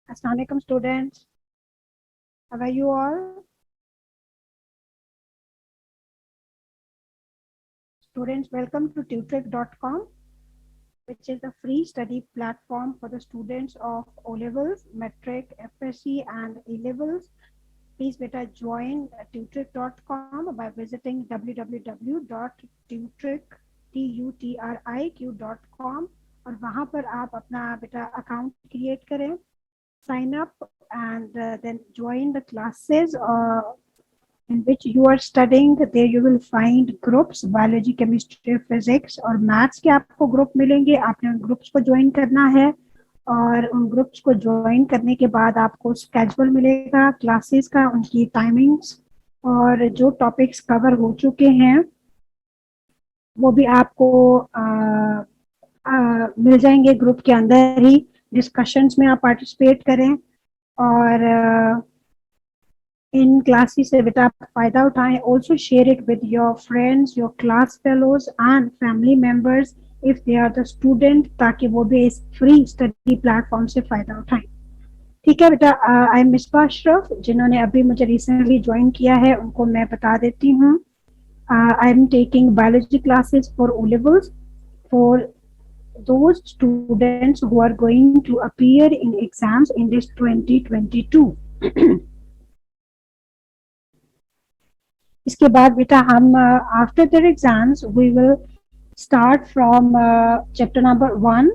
Assalamu alaikum students. How are you all? Students, welcome to tutric.com, which is a free study platform for the students of O levels, metric, FSC, and A levels. Please beta join tutric.com by visiting www.tutriq.com और वहाँ पर आप अपना बेटा account create करें, sign up and then join the classes in which you are studying. There you will find groups, biology, chemistry, physics और maths के आपको ग्रुप मिलेंगे. आपने उन ग्रुप्स को ज्वाइन करना है और उन ग्रुप्स को ज्वाइन करने के बाद आपको स्केड्यूल मिलेगा क्लासेस का, उनकी टाइमिंग्स और जो टॉपिक्स कवर हो चुके हैं वो भी आपको मिल जाएंगे ग्रुप के अंदर ही. डिस्कशंस में आप पार्टिसिपेट करें और इन क्लासेस से बेटा आप फायदा उठाएं. Also share it with your friends, your class fellows and family members if they are the student, ताकि वो भी इस फ्री स्टडी प्लेटफॉर्म से फायदा उठाएं. ठीक है बेटा. I am Misbah Ashraf. जिन्होंने अभी मुझे रिसेंटली ज्वाइन किया है उनको मैं बता देती हूँ. I am taking biology classes for O levels for those students who are going to appear in exams in this 2022. इसके बाद बेटा हम after their exams we will start from chapter number 1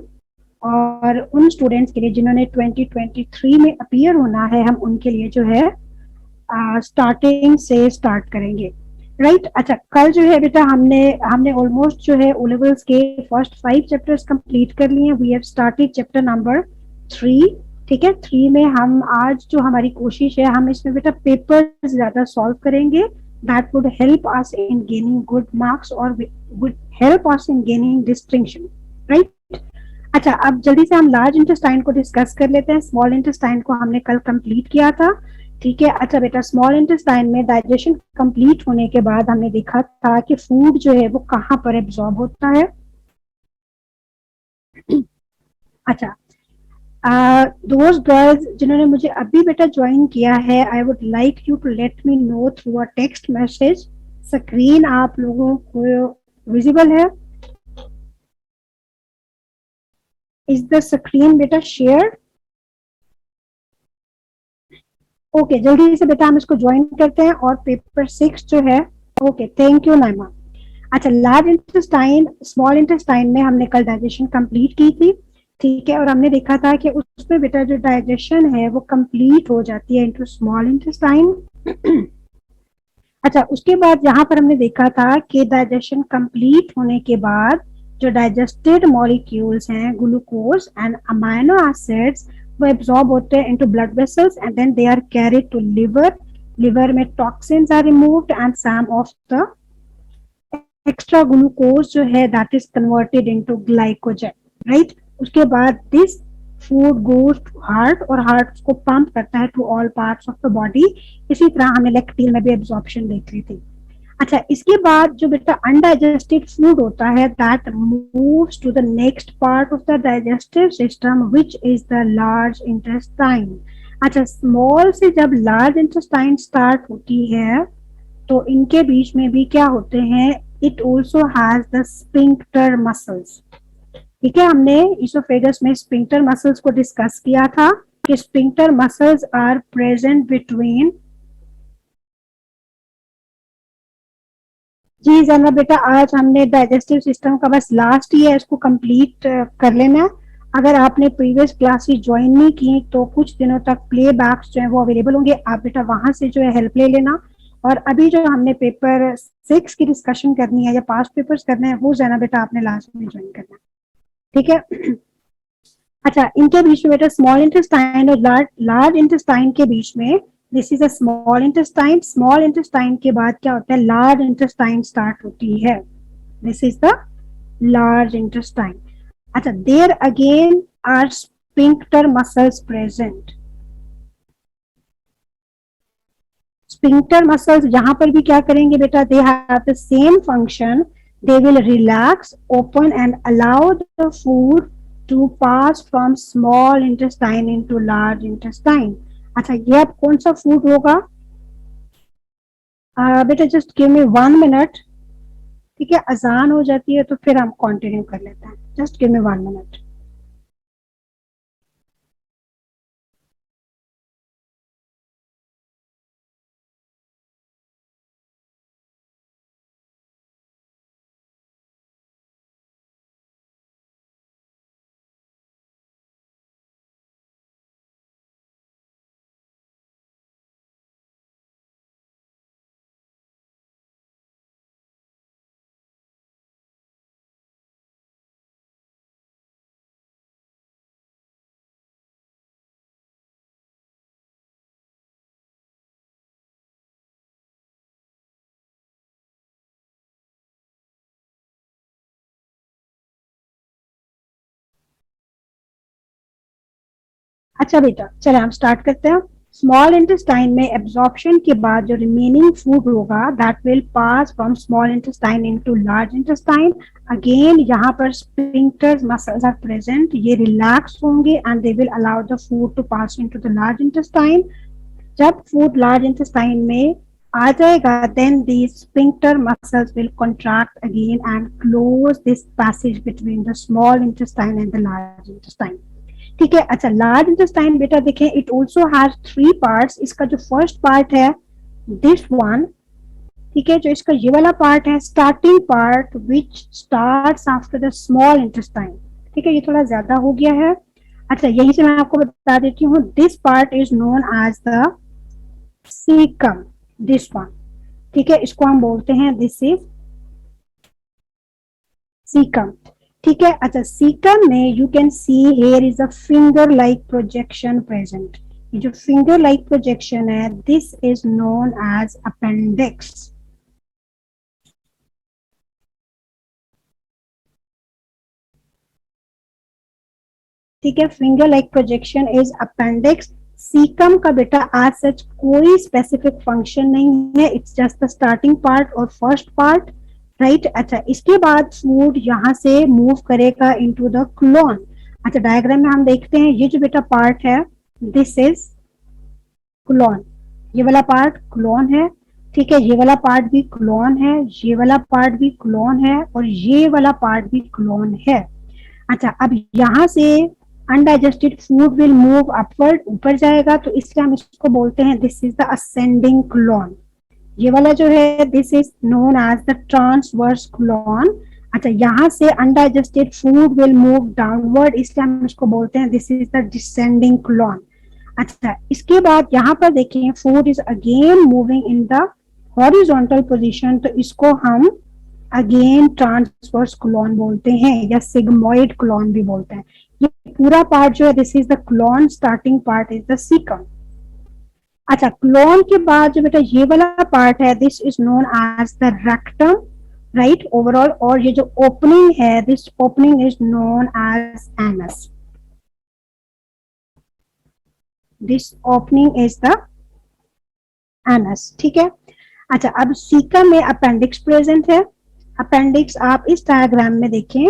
और उन स्टूडेंट्स के लिए जिन्होंने 2023 में अपीयर होना है हम उनके लिए जो है स्टार्टिंग से स्टार्ट करेंगे. राइट. अच्छा, कल जो है बेटा हमने ऑलमोस्ट जो है ओ लेवल्स के फर्स्ट 5 चैप्टर्स कंप्लीट कर लिए. We have started chapter number 3. ठीक है. 3 में हम आज जो हमारी कोशिश है हम इसमें बेटा पेपर ज्यादा सॉल्व करेंगे. That would help us in gaining good marks और would help us in gaining distinction. Right. अच्छा, अब जल्दी से हम लार्ज इंटेस्टाइन को डिस्कस कर लेते हैं. स्मॉल इंटेस्टाइन को हमने कल कंप्लीट किया था. ठीक है. अच्छा बेटा, स्मॉल इंटेस्टाइन में डाइजेशन कंप्लीट होने के बाद हमने देखा था कि फूड जो है वो कहाँ पर एब्जॉर्ब होता है. अच्छा, दोस्त गर्ल्स जिन्होंने मुझे अभी बेटा ज्वाइन किया है, I would like you to let me know through a text message. Screen आप लोगों को विजिबल है? इज द स्क्रीन बेटा शेयर? ओके, जल्दी से बेटा हम इसको ज्वाइन करते हैं और पेपर 6 जो है. Okay, thank you Naima. अच्छा, लार्ज इंटेस्टाइन स्मॉल इंटेस्टाइन में हमने कल डाइजेशन कंप्लीट की थी. ठीक है. और हमने देखा था कि उसमें बेटा जो डाइजेशन है वो कंप्लीट हो जाती है इनटू स्मॉल इंटेस्टाइन. अच्छा, उसके बाद यहाँ पर हमने देखा था कि डाइजेशन कंप्लीट होने के बाद जो डाइजेस्टेड मॉलिक्यूल्स हैं ग्लूकोज एंड अमाइनो एसिड्स वो एब्जॉर्ब होते हैं into blood vessels and then they are carried to liver. Liver में toxins are removed and some of the extra glucose जो है that is converted into glycogen. Right. उसके बाद this food goes to heart और heart उसको pump करता है to all parts of the body. इसी तरह हमने लेक्टिन में भी एब्जॉर्प्शन देख ली थी. अच्छा, इसके बाद जो बेटा अनडाइजेस्टेड फूड होता है that moves to the next part of the digestive system which is the large intestine. अच्छा, स्मॉल से जब लार्ज इंटेस्टाइन स्टार्ट होती है तो इनके बीच में भी क्या होते हैं, it also has the sphincter muscles. ठीक है. हमने इसोफेगस में स्फिंक्टर मसल्स को डिस्कस किया था कि sphincter muscles are present between. जी जना बेटा, आज हमने डाइजेस्टिव सिस्टम का बस लास्ट ही है, इसको कंप्लीट कर लेना. अगर आपने प्रीवियस क्लासेस ज्वाइन नहीं की तो कुछ दिनों तक प्ले बैक्स जो है वो अवेलेबल होंगे. आप बेटा वहां से जो है हेल्प ले लेना. और अभी जो हमने पेपर 6 की डिस्कशन करनी है या पास्ट पेपर्स करने हैं वो जना बेटा आपने लास्ट में ज्वाइन करना. ठीक है. अच्छा, इनके बीच में बेटा स्मॉल इंटेस्टाइन और लार्ज इंटेस्टाइन के बीच में this is a small intestine. Small intestine के बाद क्या होता है, लार्ज इंटेस्टाइन स्टार्ट होती है. This is the large intestine. अच्छा, there again are sphincter muscles present. Sphincter muscles यहाँ पर भी क्या करेंगे बेटा, they have the same function. They will relax, open and allow the food to pass from small intestine into large intestine. अच्छा, ये अब कौन सा फूड होगा? बेटा जस्ट गिव मी 1 मिनट। ठीक है, अजान हो जाती है तो फिर हम कंटिन्यू कर लेते हैं। Just give me 1 minute. अच्छा बेटा, चले हम स्टार्ट करते हैं। स्मॉल इंटेस्टाइन में एब्जॉर्प्शन के बाद जो रिमेनिंग फूड होगा that will pass from small intestine into large intestine. Again यहाँ पर स्फिंक्टर मसल्स आर प्रेजेंट, ये रिलैक्स होंगे and they will allow the food to pass into the large intestine. जब फूड लार्ज इंटेस्टाइन में आ जाएगा then the sphincter muscles will contract again and close this passage between the small intestine and the large intestine. ठीक है। अच्छा, large intestine बेटा देखें, it also has 3 parts. इसका जो फर्स्ट पार्ट है दिस वन, ठीक है, जो इसका ये वाला पार्ट है starting part which starts after the small intestine. ठीक है, ये थोड़ा ज्यादा हो गया है। अच्छा, यही से मैं आपको बता देती हूँ, this part is known as the caecum, this one. ठीक है, इसको हम बोलते हैं दिस इज सीकम। ठीक है। अच्छा, सीकम में you can see here is a finger like projection present. ये जो फिंगर लाइक प्रोजेक्शन है this is known as appendix. ठीक है, finger like projection is appendix. Caecum का बेटा आज सच कोई स्पेसिफिक फंक्शन नहीं है, it's just the starting part और फर्स्ट पार्ट, राइट। अच्छा, इसके बाद फूड यहाँ से मूव करेगा इनटू द क्लोन। अच्छा, डायग्राम में हम देखते हैं ये जो बेटा पार्ट है दिस इज क्लोन, ये वाला पार्ट क्लोन है। ठीक है, ये वाला पार्ट भी क्लोन है, ये वाला पार्ट भी क्लोन है और ये वाला पार्ट भी क्लोन है। अच्छा, अब यहाँ से undigested food will move upward, ऊपर जाएगा, तो इसलिए हम इसको बोलते हैं this is the ascending colon. ये वाला जो है this is known as the transverse colon. अच्छा, यहाँ से undigested food will move downward, इसलिए हम इसको बोलते हैं this is the descending colon. अच्छा, इसके बाद यहाँ पर देखिए food is again moving in the horizontal position, तो इसको हम अगेन ट्रांसवर्स क्लोन बोलते हैं या सिग्मोइड क्लोन भी बोलते हैं। ये पूरा पार्ट जो है this is the colon, starting part is the caecum. अच्छा, क्लोन के बाद जो बेटा ये वाला पार्ट है this is known as the rectum, right, overall. और ये जो ओपनिंग है this opening is known as anus, this opening is the anus. ठीक है। अच्छा, अब सीकम में अपेंडिक्स प्रेजेंट है। अपेंडिक्स आप इस डायग्राम में देखें,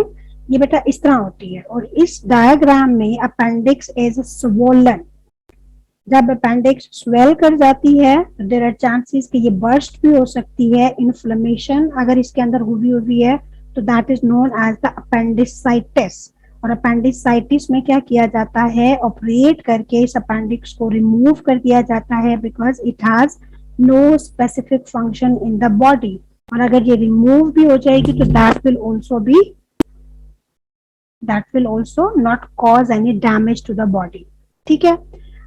ये बेटा इस तरह होती है और इस डायग्राम में अपेंडिक्स इज स्वोलन। जब अपेंडिक्स स्वेल कर जाती है देयर आर चांसेस कि ये बर्स्ट भी हो सकती है, इन्फ्लेमेशन अगर इसके अंदर हुई है तो that is known as the appendicitis. और अपेंडिसाइटिस में क्या किया जाता है, ऑपरेट करके इस अपेंडिक्स को रिमूव कर दिया जाता है because it has no specific function in the body. और अगर ये रिमूव भी हो जाएगी तो that will also not cause any damage to the body. ठीक है।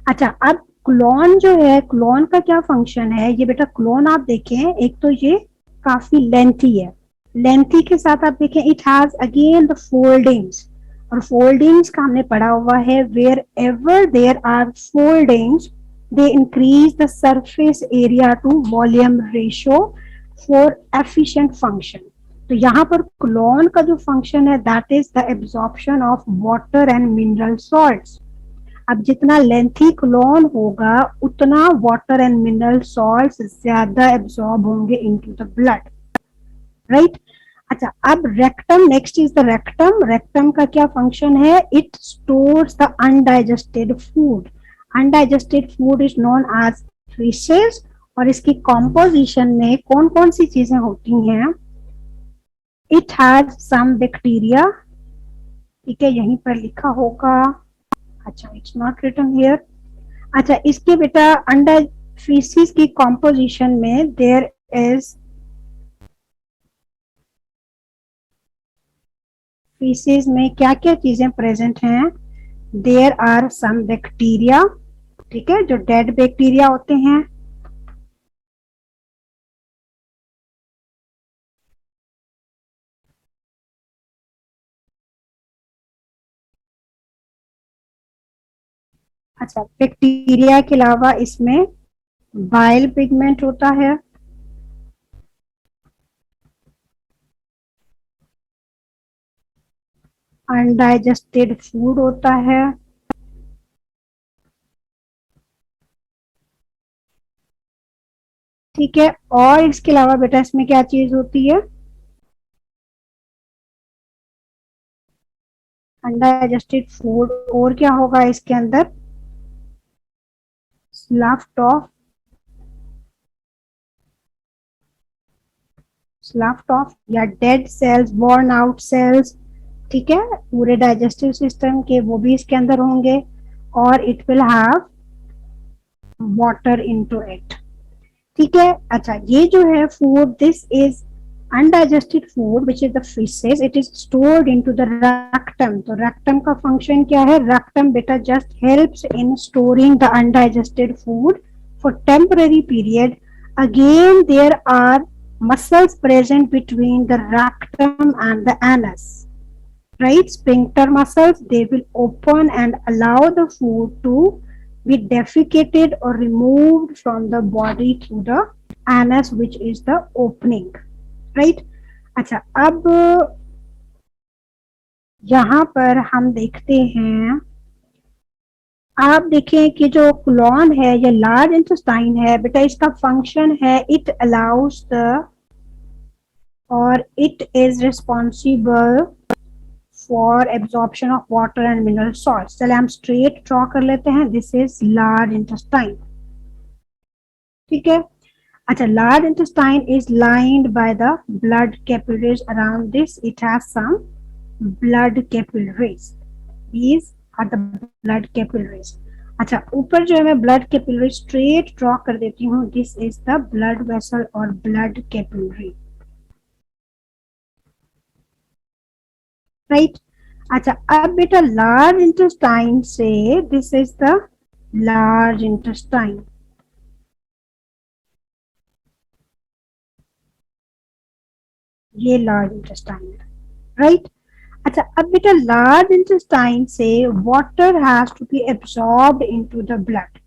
अच्छा, अब क्लोन जो है, क्लोन का क्या फंक्शन है, ये बेटा क्लोन आप देखें, एक तो ये काफी लेंथी है, लेंथी के साथ आप देखें it has again the foldings. और फोल्डिंग्स का हमने पढ़ा हुआ है wherever there are foldings they increase the surface area to volume ratio for efficient function. तो यहाँ पर क्लोन का जो फंक्शन है that is the absorption of water and mineral salts. अब जितना लेंथी क्लोन होगा उतना वाटर एंड मिनरल सॉल्ट्स ज्यादा एब्जॉर्ब होंगे इनटू द ब्लड, राइट। अच्छा, अब rectum, next is the rectum. Rectum का क्या फंक्शन है? It stores the undigested food. Undigested food is known as faeces. और इसकी कॉम्पोजिशन में कौन कौन सी चीजें होती हैं? इट हैज सम बैक्टीरिया, ठीक है, यहीं पर लिखा होगा। अच्छा, इट्स नॉट रिटन हियर। अच्छा, इसके बेटा अंडर फीसिस की कॉम्पोजिशन में देयर इज, फीसिस में क्या क्या चीजें प्रेजेंट हैं? देयर आर सम बैक्टीरिया, ठीक है, जो डेड बैक्टीरिया होते हैं। अच्छा, बैक्टीरिया के अलावा इसमें बाइल पिगमेंट होता है, अनडाइजेस्टेड फूड होता है, ठीक है, और इसके अलावा बेटा इसमें क्या चीज होती है? अनडाइजेस्टेड फूड, और क्या होगा इसके अंदर? स्लफ्ड ऑफ, स्लफ्ड ऑफ या dead cells, born out sales, ठीक है, पूरे डाइजेस्टिव सिस्टम के वो भी इसके अंदर होंगे। और it will have water into it, ठीक है। अच्छा, ये जो है food, this is undigested food which is the faeces, it is stored into the rectum. तो रेक्टम का फंक्शन क्या है? रेक्टम बेटा just helps in storing the undigested food for temporary period. Again there are muscles present between the rectum and the anus, right? Sphincter muscles, they will open and allow the food to be defecated or removed from the body through the anus, which is the opening, right? अच्छा, अब यहाँ पर हम देखते हैं, आप देखें कि जो कोलन है या लार्ज इंटेस्टाइन है बेटा, इसका फंक्शन है इट अलाउज द, और it is responsible for absorption of water and mineral salt. चले हम स्ट्रेट ड्रॉ कर लेते हैं, दिस इज लार्ज इंटेस्टाइन, ठीक है। अच्छा, large intestine is lined by the blood capillaries around this, it has some blood capillaries, these are the blood capillaries। अच्छा, ऊपर जो है मैं ब्लड कैपिलरी स्ट्रेट ड्रॉ कर देती हूँ, this is the blood vessel और ब्लड कैपिलरी, राइट। अच्छा, अब बेटा लार्ज इंटेस्टाइन से, this is the large intestine, ये लार्ज इंटेस्टाइन है, राइट। अच्छा, अब बेटा लार्ज इंटेस्टाइन से water has to be absorbed into the blood.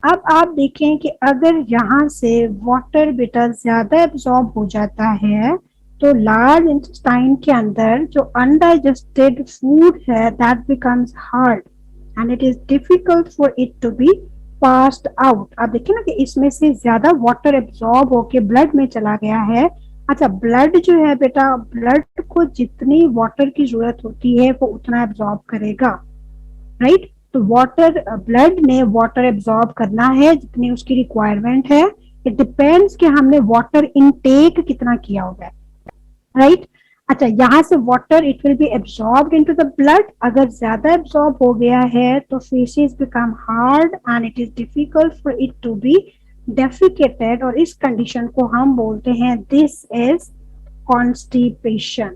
अब आप देखें कि अगर यहाँ से वाटर बेटा ज्यादा एब्सॉर्ब हो जाता है तो लार्ज इंटेस्टाइन के अंदर जो अनडाइजेस्टेड फूड है that becomes hard and it is difficult for it to be passed out. आप देखिए ना कि इसमें से ज्यादा वाटर एब्सॉर्ब होके ब्लड में चला गया है। अच्छा, ब्लड जो है बेटा, ब्लड को जितनी वाटर की जरूरत होती है वो उतना एब्सॉर्ब करेगा, राइट। तो वाटर, ब्लड ने वाटर एब्सॉर्ब करना है जितनी उसकी रिक्वायरमेंट है। इट डिपेंड्स कि हमने वाटर इनटेक कितना किया होगा, राइट। अच्छा, यहाँ से water it will be absorbed into the blood. अगर ज्यादा एब्सॉर्ब हो गया है तो faeces become hard and it is difficult for it to be defecated, और इस कंडीशन को हम बोलते हैं दिस इज कॉन्स्टिपेशन,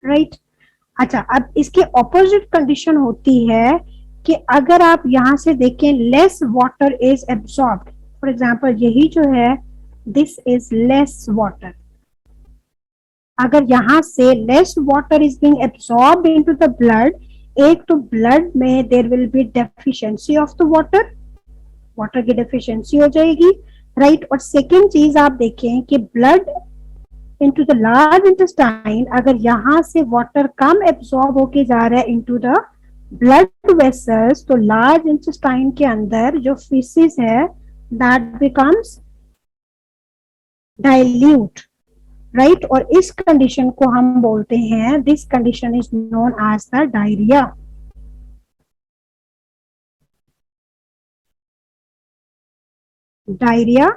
राइट। अच्छा, अब इसके ऑपोजिट कंडीशन होती है कि अगर आप यहां से देखें less water is absorbed, for example यही जो है दिस इज लेस वाटर, अगर यहां से less water is being absorbed into the blood, एक तो ब्लड में there will be deficiency of the water, water की डेफिशिएंसी हो जाएगी, राइट। और सेकेंड चीज आप देखें कि blood into the large intestine, अगर यहाँ से वाटर कम एब्सॉर्ब होके जा रहा है इनटू द ब्लड वेसल्स, तो लार्ज इंटेस्टाइन के अंदर जो फीसिस है दैट बिकम्स डाइल्यूट, राइट। और इस कंडीशन को हम बोलते हैं, this condition is known as the diarrhoea. Diarrhoea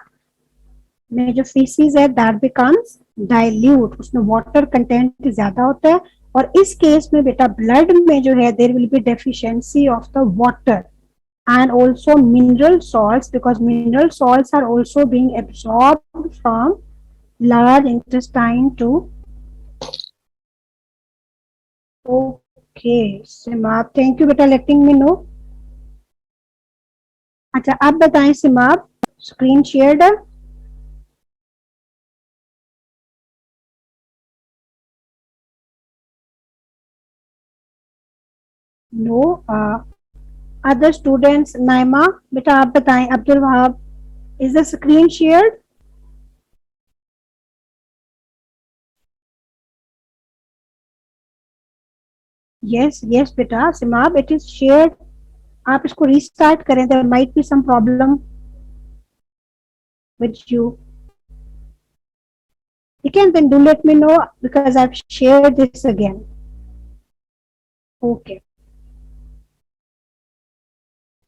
में जो फीसिस है दैट बिकम्स डाइल्यूट, उसमें वाटर कंटेंट ज्यादा होता है, और इस केस में बेटा ब्लड में जो है there will be deficiency of the water and also mineral salts, because mineral salts are also being absorbed from large intestine to okay Simab, thank you बेटा लेटिंग मी नो। अच्छा आप बताएं सिमाब, स्क्रीन शेयर्ड है? No. Other students, Naima बेटा आप बताएं, Abdul Wahab, is the screen shared? Yes yes बेटा Simab it is shared. आप इसको रीस्टार्ट करें, there might be some problem with you. You can then do let me know because I've shared this again. Okay.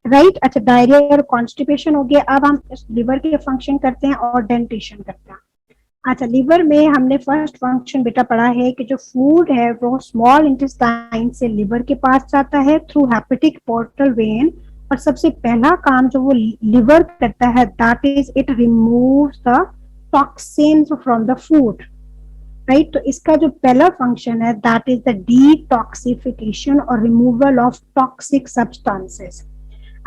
Right. अच्छा diarrhoea और constipation हो गया, अब हम लिवर के फंक्शन करते हैं और डेंटेशन करते हैं। अच्छा लिवर में हमने फर्स्ट फंक्शन बेटा पढ़ा है कि जो फूड है वो स्मॉल इंटेस्टाइन से लिवर के पास जाता है थ्रू हेपेटिक पोर्टल वेन, और सबसे पहला काम जो वो लिवर करता है that is it removes the toxins from the food, right. तो इसका जो पहला फंक्शन है दैट इज द डिटॉक्सिफिकेशन और रिमूवल ऑफ टॉक्सिक सब्सटेंसेस।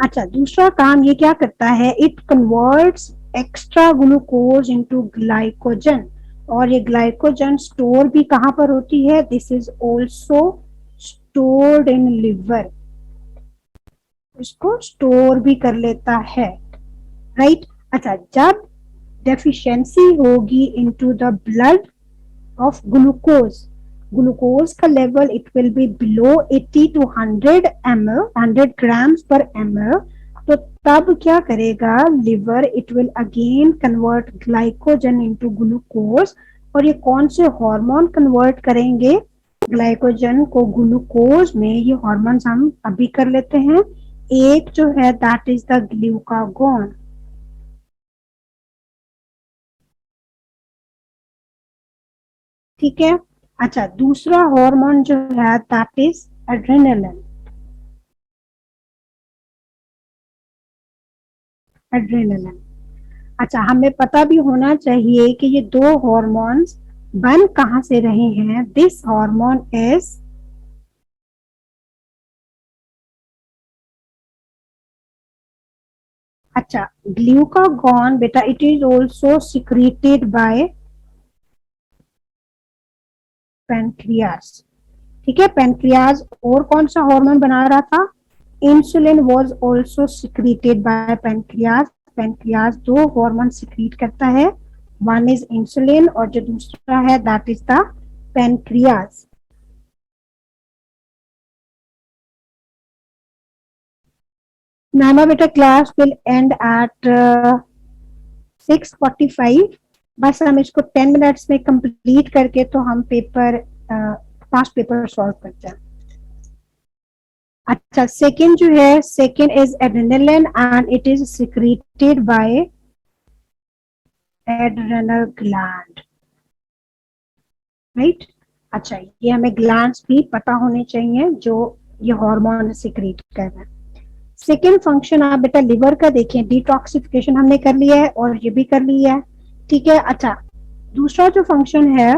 अच्छा दूसरा काम ये क्या करता है, it converts extra glucose into glycogen, और ये ग्लाइकोजन स्टोर भी कहां पर होती है, this is also stored in liver, इसको स्टोर भी कर लेता है, राइट। अच्छा जब डेफिशिएंसी होगी into the blood of glucose, glucose का level it will be below 80 to 100 ml, 100 grams per ml, तो तब क्या करेगा liver, it will again convert glycogen into glucose, और ये कौन से हार्मोन कन्वर्ट करेंगे ग्लाइकोजन को ग्लूकोज में, ये हार्मोन्स हम अभी कर लेते हैं। एक जो है दैट इज द ग्लूकागोन, ठीक है। अच्छा दूसरा हार्मोन जो है दैट इज एड्रेनालिन, एड्रेनालिन। अच्छा हमें पता भी होना चाहिए कि ये दो हार्मोन्स बन कहां से रहे हैं, दिस हार्मोन इज अच्छा ग्लूकागॉन बेटा it is also secreted by pancreas, ठीक है। पेनक्रियास और कौन सा हार्मोन बना रहा था, insulin was also secreted by pancreas, pancreas दो हार्मोन सिक्रीट करता है, वन इज इंसुलिन और जो दूसरा है दैट इज द पेनक्रियास। नामा बेटा क्लास विल एंड एट 6:45, बस हम इसको 10 मिनट्स में कंप्लीट करके तो हम पेपर 5 पेपर सॉल्व करते हैं। अच्छा सेकंड जो है, second is adrenaline and it is secreted by adrenal gland, right. अच्छा ये हमें ग्लैंड्स भी पता होने चाहिए जो ये हार्मोन सिक्रीट कर रहे हैं। सेकेंड फंक्शन आप बेटा लिवर का देखें, डिटॉक्सिफिकेशन हमने कर लिया है और ये भी कर लिया है, ठीक है। अच्छा दूसरा जो फंक्शन है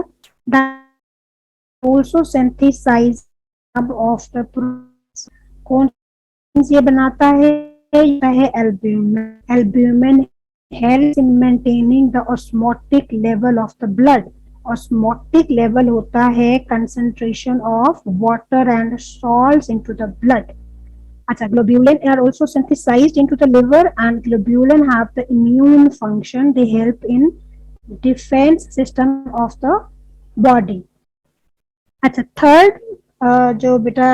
also synthesize of the कौन ये बनाता है albumin, albumin helps in maintaining the osmotic level of the blood, osmotic level होता है concentration of water and salts into the blood। अच्छा globulin are also synthesized into the liver and globulin have the immune function, they help in defense system of the body। अच्छा third जो बेटा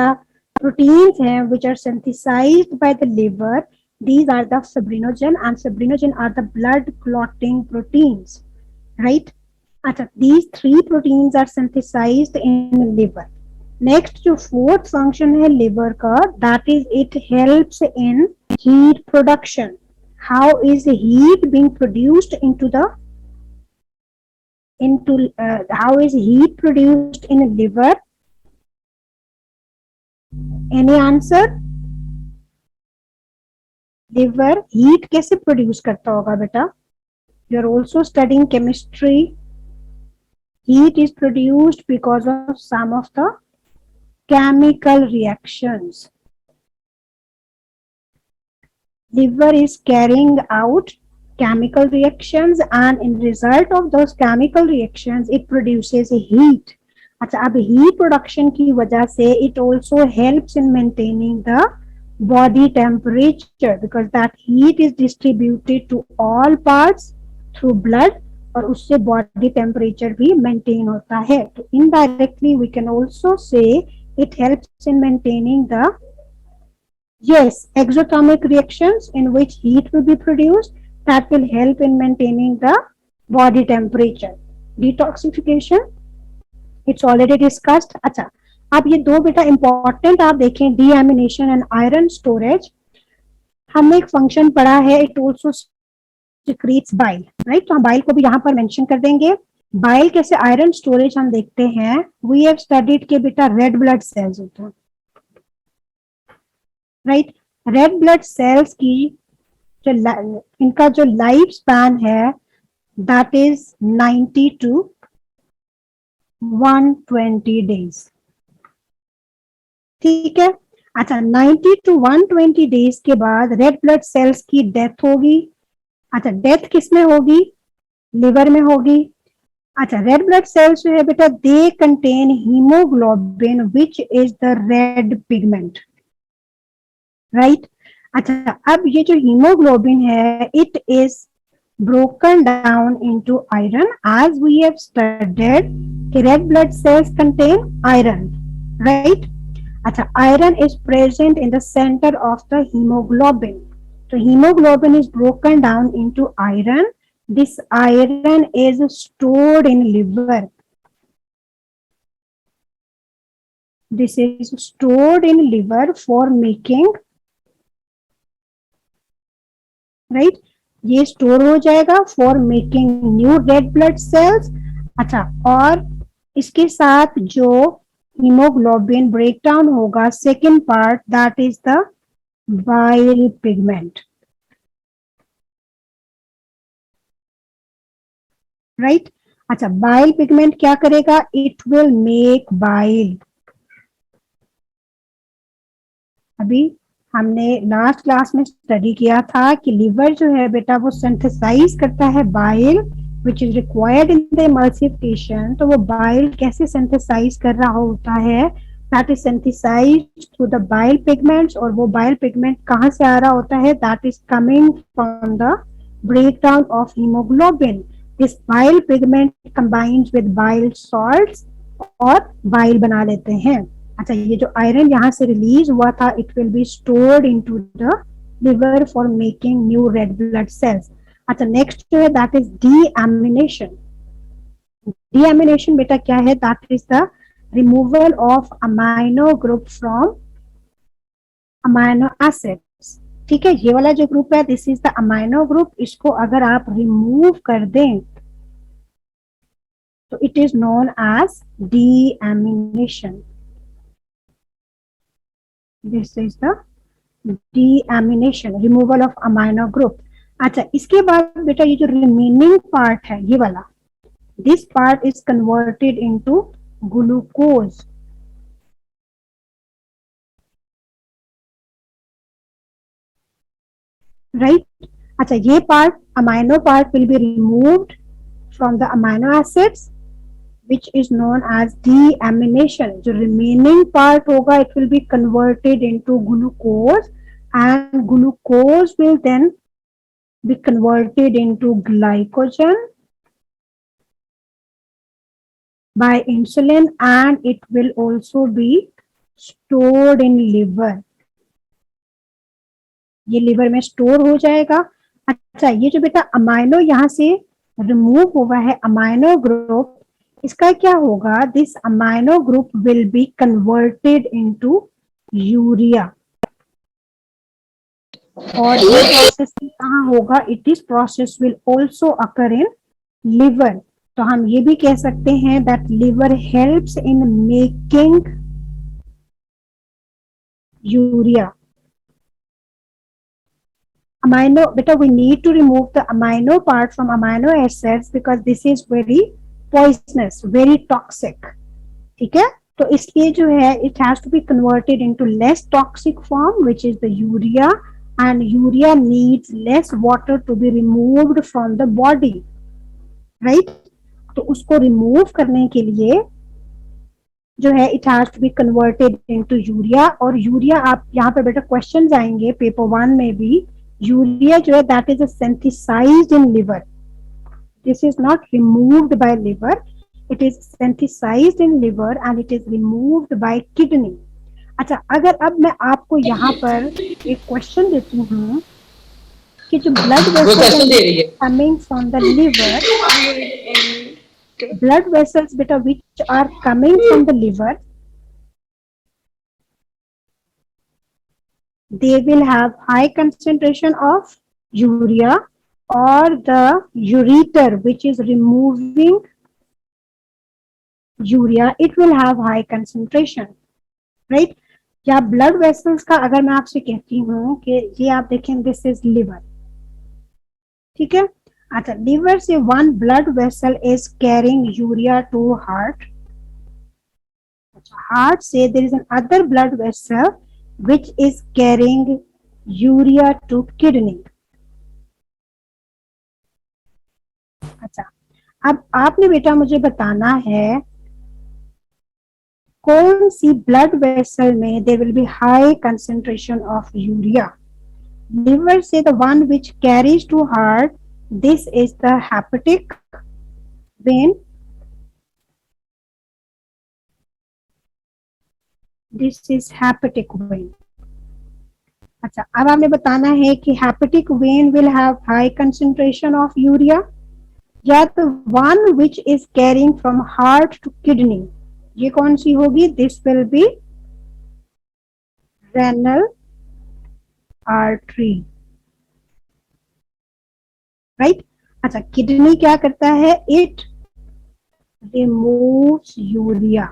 proteins हैं which are synthesized by the liver These are the fibrinogen, and fibrinogen are the blood clotting proteins, right? अच्छा, these three proteins are synthesized in liver. Next जो fourth function है liver का, that is it helps in heat production. How is heat being produced how is heat produced in liver? Any answer? Liver heat कैसे produce करता होगा बेटा? You are also studying chemistry. Heat is produced because of some of the chemical reactions. Liver is carrying out chemical reactions, and in result of those chemical reactions it produces heat. अच्छा, अब heat production की वजह से it also helps in maintaining the body temperature, because that heat is distributed to all parts through blood, और उससे body temperature भी maintain होता है. तो indirectly we can also say it helps in maintaining the, yes, exothermic reactions in which heat will be produced, that will help in maintaining the body temperature. Detoxification, it's already discussed. अच्छा, अब ये दो बेटा important आप देखें, deamination and iron storage. हमने एक function पढ़ा है, it also secretes bile, right? तो हम बाइल को भी यहाँ पर मेंशन कर देंगे. बाइल कैसे आयरन स्टोरेज हम देखते हैं. वी हैव स्टडीड के बेटा रेड ब्लड सेल्स होते हैं, राइट? रेड ब्लड सेल्स की जो इनका जो लाइफ स्पैन है दैट इज 90 to 120 डेज. ठीक है. अच्छा, 90 to 120 डेज के बाद रेड ब्लड सेल्स की डेथ होगी. अच्छा, डेथ किसमें होगी? लिवर में होगी. अच्छा, रेड ब्लड सेल्स जो है बेटा they contain haemoglobin which is the red pigment, right? अच्छा, अब ये जो हीमोग्लोबिन है it is broken down into iron, as we have studied red blood cells contain iron, right? अच्छा, iron is present in the center of the hemoglobin. So hemoglobin is broken down into iron. This iron is stored in liver. This is stored in liver for making, right? ये store हो जाएगा for making new red blood cells. अच्छा, और इसके साथ जो haemoglobin break down होगा second part, that is the bile pigment, right? अच्छा, बाइल पिगमेंट क्या करेगा? It will make bile. अभी हमने लास्ट क्लास में स्टडी किया था कि लिवर जो है बेटा वो सिंथेसाइज करता है bile which is required in the emulsification. तो वो बाइल कैसे सिंथेसाइज कर रहा होता है? that is synthesized through the bile pigments. और वो bile pigment कहाँ से आ रहा होता है? that is coming from the breakdown of hemoglobin. this bile pigment combines with bile salts और bile बना लेते हैं. अच्छा, ये जो आयरन यहाँ से रिलीज हुआ था it will be stored into the liver for making new red blood cells. अच्छा, नेक्स्ट जो है दैट इज डीएमिनेशन. डीएमिनेशन बेटा क्या है? That is the removal of amino group from amino acids. ठीक है, ये वाला जो ग्रुप है this is the amino group. इसको अगर आप रिमूव कर दें तो it is known as deamination. This is the deamination, removal of amino group. अच्छा, इसके बाद बेटा ये जो remaining part है ये वाला, this part is converted into glucose. Right? अच्छा, ये part amino part will be removed from the amino acids which is known as deamination. जो remaining part होगा it will be converted into glucose, and glucose will then be converted into glycogen by insulin, and it will also be stored in liver. ये liver में store हो जाएगा। अच्छा, ये जो बेटा अमाइनो यहाँ से रिमूव हुआ है अमाइनो ग्रुप, इसका क्या होगा, this amino group will be converted into urea. और ये प्रोसेस कहाँ होगा, it is process will also occur in liver. तो हम ये भी कह सकते हैं that liver helps in making urea. amino beta, we need to remove the amino part from amino acids because this is very poisonous, very toxic. ठीक है, तो इसलिए जो है it has to be converted into less toxic form which is the urea, and urea needs less water to be removed from the body, right? तो उसको remove करने के लिए जो है it has to be converted into urea. और urea आप यहाँ पे बेटा क्वेश्चन आएंगे पेपर 1 में भी, यूरिया जो है that is synthesised in liver, this is not removed by liver, it is synthesised in liver and it is removed by kidney. अच्छा, अगर अब मैं आपको यहाँ पर एक क्वेश्चन देती हूँ कि जो blood vessel coming from the liver, blood vessels beta which are coming from the liver, they will have high concentration of urea, or the ureter which is removing urea, it will have high concentration, right? या blood vessels का अगर मैं आपसे कहती हूँ कि ये आप देखें दिस इज लिवर, ठीक है। अच्छा, लिवर से one blood vessel is carrying urea to heart, heart say there is another blood vessel which is carrying urea to kidney. अच्छा, अब आपने बेटा मुझे बताना है कौन सी ब्लड वेसल में there will be high concentration of urea. Liver say the one which carries to heart, this is the hepatic vein, this is hepatic vein. अच्छा, अब आपने बताना है कि hepatic vein will have high concentration of urea, या तो one which is carrying from heart to kidney, ये कौन सी होगी, this will be renal artery, right. अच्छा, किडनी क्या करता है, it removes urea,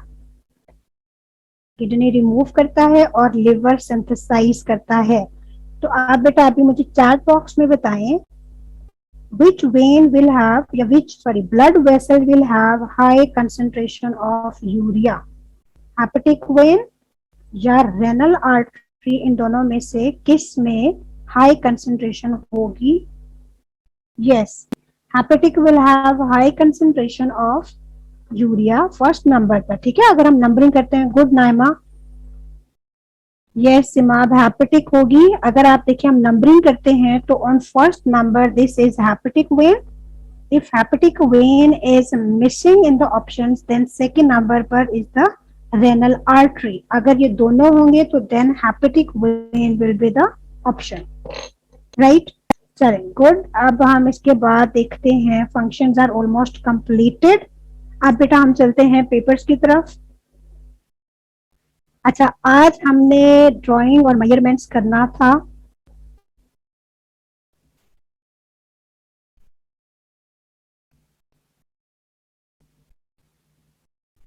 kidney remove करता है और लिवर सिंथेसाइज करता है। तो आप बेटा अभी मुझे चैट बॉक्स में बताएं which vein will have या blood vessel will have high concentration of urea, hepatic vein या renal artery, इन दोनों में से किस में high concentration होगी। yes, hepatic will have high concentration of urea first number पर, ठीक है। अगर हम नंबरिंग करते हैं, good Naima, yes Simab, hepatic होगी। अगर आप देखिए हम नंबरिंग करते हैं तो on first number this is hepatic vein, if hepatic vein is missing in the options then second number पर इज द रेनल आर्टरी, अगर ये दोनों होंगे तो then hepatic vein will be the option, right. चलें, गुड। अब हम इसके बाद देखते हैं फंक्शंस आर ऑलमोस्ट कंप्लीटेड। अब बेटा हम चलते हैं पेपर्स की तरफ। अच्छा, आज हमने ड्राइंग और मेजरमेंट्स करना था,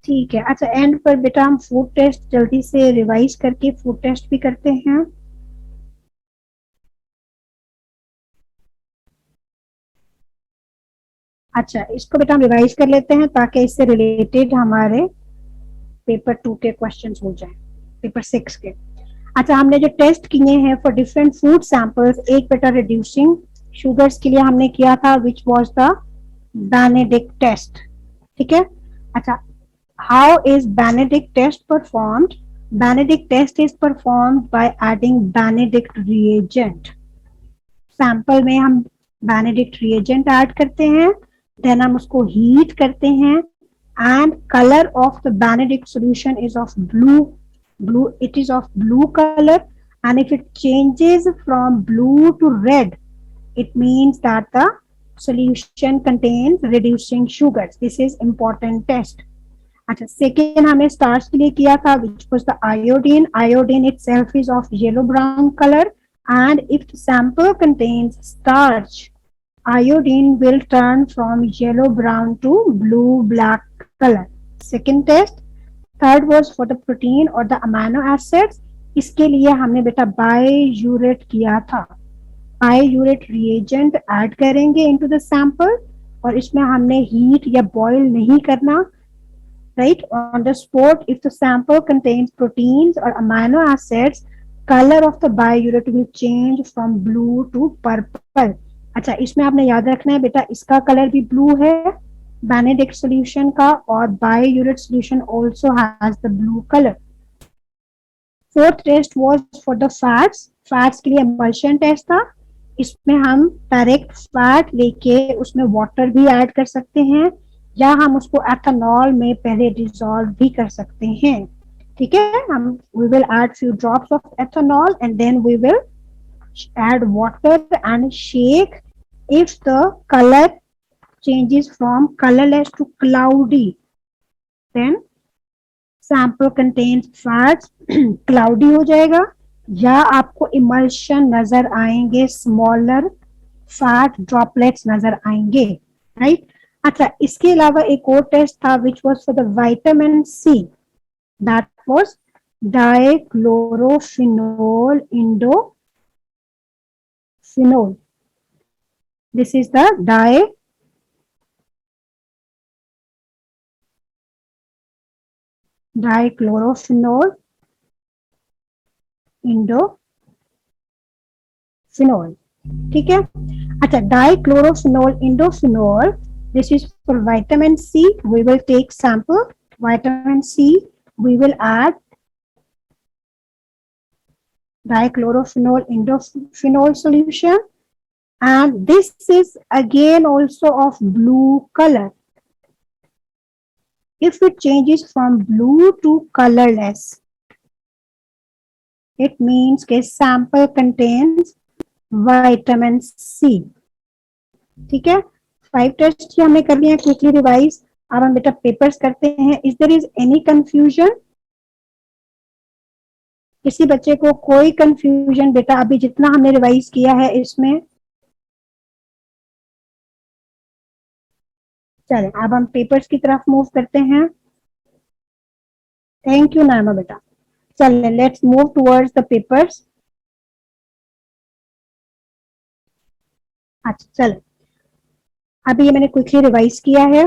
ठीक है। अच्छा, एंड पर बेटा हम फूड टेस्ट जल्दी से रिवाइज करके फूड टेस्ट भी करते हैं। अच्छा, इसको बेटा हम रिवाइज कर लेते हैं ताकि इससे रिलेटेड हमारे पेपर 2 के क्वेश्चंस हो जाएं, पेपर 6 के। अच्छा, हमने जो टेस्ट किए हैं फॉर डिफरेंट फूड सैंपल्स, एक बेटा रिड्यूसिंग शुगर्स के लिए हमने किया था which was the Benedict test, ठीक है। अच्छा, how is Benedict test performed, Benedict test is performed by adding Benedict reagent, sample में हम बेनेडिक्ट रिएजेंट ऐड करते हैं, देन हम उसको हीट करते हैं and color of the Benedict solution is of blue, it is of blue color and if it changes from blue to red, it means that the solution contains reducing sugars. This is important test. अच्छा, second हमें starch के लिए किया था, which was the iodine. Iodine itself is of yellow brown color, and if the sample contains starch, iodine will turn from yellow brown to blue black color. Second test. Third was for the protein or the amino acids. इसके लिए हमने बेटा बाययूरेट किया था. बाययूरेट reagent add करेंगे into the sample, और इसमें हमने हीट या बॉयल नहीं करना. Right, on the spot, if the sample contains proteins or amino acids, color of the biuret will change from blue to purple. अच्छा, इसमें आपने याद रखना है बेटा, इसका कलर भी ब्लू है बेनेडिक्ट सॉल्यूशन का, और biuret solution also has the blue color. Fourth test was for the fats. Fats के लिए emulsion test था. इसमें हम डायरेक्ट फैट लेके उसमें वाटर भी ऐड कर सकते हैं, या हम उसको एथेनॉल में पहले डिसॉल्व भी कर सकते हैं. ठीक है, हम we will add few drops of ethanol and then we will add water and shake. If the colour changes from colourless to cloudy, then sample contains fats. Cloudy हो जाएगा, या आपको इमल्शन नजर आएंगे, स्मॉलर फैट ड्रॉपलेट्स नजर आएंगे. Right. अच्छा, इसके अलावा एक और टेस्ट था which was for the vitamin C. That was dichlorophenol indophenol. This is the dichlorophenol indophenol. ठीक है. अच्छा, डाइक्लोरोफिनोल इंडोफिनोल, this is for vitamin C. We will take sample vitamin C. We will add dichlorophenol indophenol solution, and this is again also of blue color. If it changes from blue to colorless, it means that sample contains vitamin C. ठीक है. 5 test ही हमने कर लिए हैं, quickly revise. अब हम बेटा papers करते हैं. Is there is any confusion? किसी बच्चे को कोई कंफ्यूजन बेटा अभी जितना हमने रिवाइज किया है इसमें? चलें, अब हम पेपर्स की तरफ मूव करते हैं. थैंक यू नामा बेटा. चलें, let's move towards the papers. अच्छा, चलें, अभी ये मैंने क्विकली रिवाइज किया है.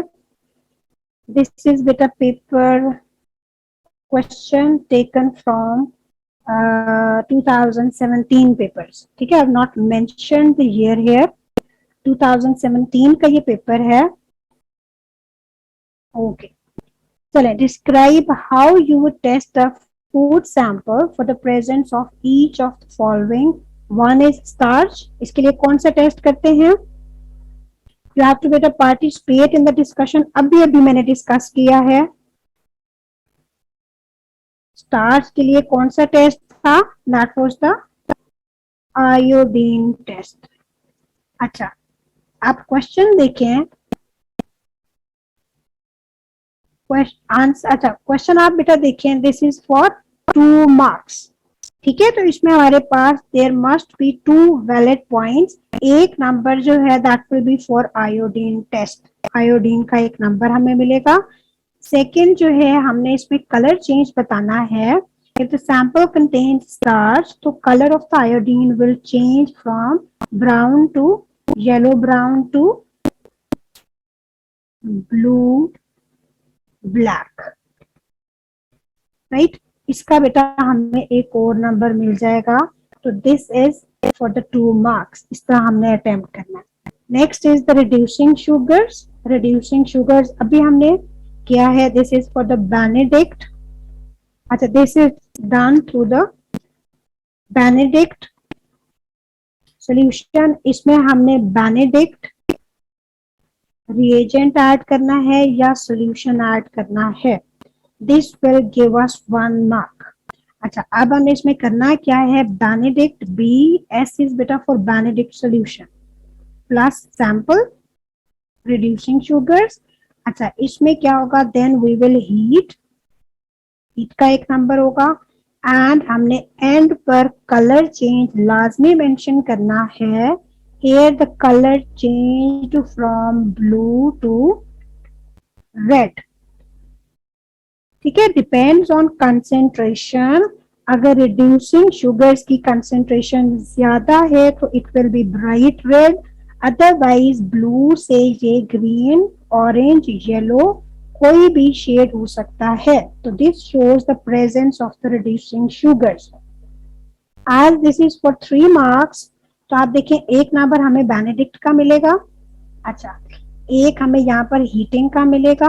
दिस इज बेटा paper question taken from 2017 papers. ठीक है, I have not mentioned the year here. 2017 का ये पेपर है. ओके, चलें. Describe how you would test the food sample for the presence of each of the following. One is starch. इसके लिए कौन सा टेस्ट करते हैं? You have to better participate in the discussion. अभी मैंने डिस्कस किया है. स्टार्च के लिए कौन सा टेस्ट था? That was the iodine test. अच्छा, आप क्वेश्चन देखें. आंसर, अच्छा क्वेश्चन आप बेटा देखें. This is for 2 marks. ठीक है, तो इसमें हमारे पास there must be 2 valid points. एक नंबर जो है that will be for iodine test. Iodine का एक नंबर हमें मिलेगा. सेकंड जो है, हमने इसमें कलर चेंज बताना है. If the sample contains starch, तो colour of the iodine will change from brown to yellow brown to blue black. Right. इसका बेटा हमें एक और नंबर मिल जाएगा. तो this is for the 2 marks. इस तरह हमने अटेम्प्ट करना है. Next is the reducing sugars. Reducing sugars अभी हमने किया है. This is for the Benedict. अच्छा, this is done through the Benedict solution. इसमें हमने बेनेडिक्ट रिएजेंट ऐड करना है या सॉल्यूशन ऐड करना है. This will give us 1 mark. अच्छा, अब हमें इसमें करना क्या है, बेनेडिक्ट, बी एस इज बेटा for Benedict solution, plus sample reducing sugars. अच्छा, इसमें क्या होगा, then we will heat, heat का एक नंबर होगा, एंड हमने एंड पर कलर चेंज लाजमी मेंशन करना है, here the color changed from blue to red। ठीक है, डिपेंड्स ऑन कंसेंट्रेशन। अगर रिड्यूसिंग शुगर्स की कंसेंट्रेशन ज्यादा है तो it will B bright red, otherwise blue से ये ग्रीन, ऑरेंज, येलो कोई भी शेड हो सकता है। तो this shows the presence of the reducing sugars. आज दिस इज फॉर 3 मार्क्स, तो आप देखें एक नंबर हमें बेनेडिक्ट का मिलेगा, अच्छा एक हमें यहाँ पर हीटिंग का मिलेगा,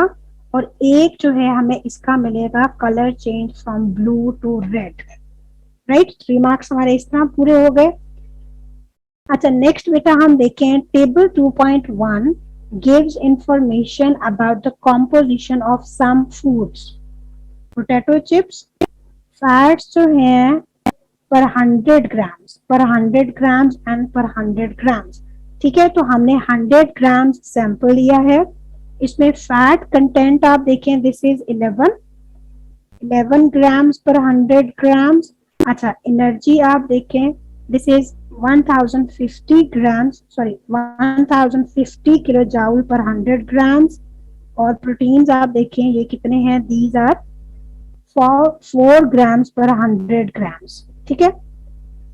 और एक जो है हमें इसका मिलेगा colour change from blue to red. Right, 3 marks हमारे इस तरह पूरे हो गए। अच्छा, नेक्स्ट बेटा हम देखें table 2.1 gives information about the composition of some foods। Potato chips, fats जो हैं पर 100 ग्राम्स, पर 100 ग्राम्स एंड पर 100 ग्राम्स। ठीक है, तो हमने 100 ग्राम्स सैंपल लिया है, इसमें फैट कंटेंट आप देखें दिस इज 11 ग्राम्स पर 100 ग्राम्स। अच्छा, एनर्जी आप देखें this is 1050 grams, sorry 1050 kilo joule पर 100 ग्राम्स। और प्रोटीन्स आप देखें ये कितने हैं, दीज आर 4 ग्राम्स पर 100 ग्राम्स। ठीक है,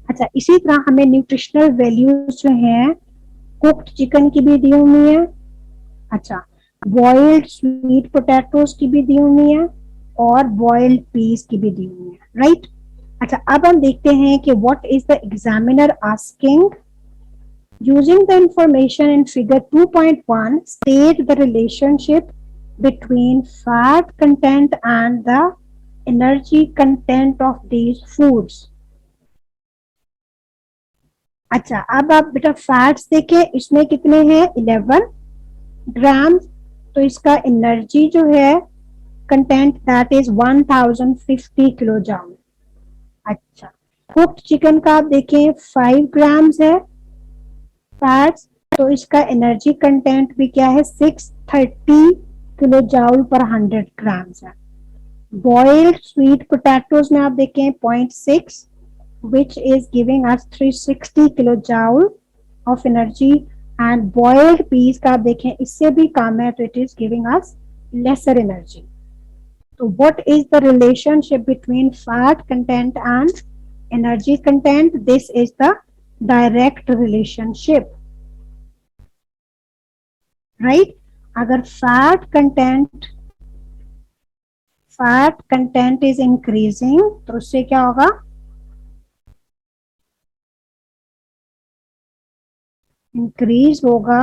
अच्छा इसी तरह हमें न्यूट्रिशनल वैल्यूज जो हैं कुक्ड चिकन की भी दी हुई है, अच्छा बॉइल्ड स्वीट पोटैटोज की भी दी हुई है, और बॉइल्ड पीस की भी दी हुई है। राइट, अच्छा अब हम देखते हैं कि what is the examiner asking. Using the information in figure 2.1 state the relationship between fat content and the energy content of these foods। अच्छा, अब आप बेटा फैट्स देखें, इसमें कितने हैं 11 ग्राम, तो इसका एनर्जी जो है content that is 1050 kilo joule. अच्छा, कुक्ड चिकन का आप देखें 5 ग्राम्स है फैट्स, तो इसका एनर्जी कंटेंट भी क्या है 630 किलो जाउल पर 100 ग्राम्स है। बॉइल्ड स्वीट पोटैटोज में आप देखें 0.6 which is giving us 360 kilojoule of energy, and boiled peas का आप देखें इससे भी कम है, तो it is giving us lesser energy। तो what is the relationship between fat content and energy content? This is the direct relationship, right? अगर fat content is increasing तो उससे क्या होगा, इंक्रीज होगा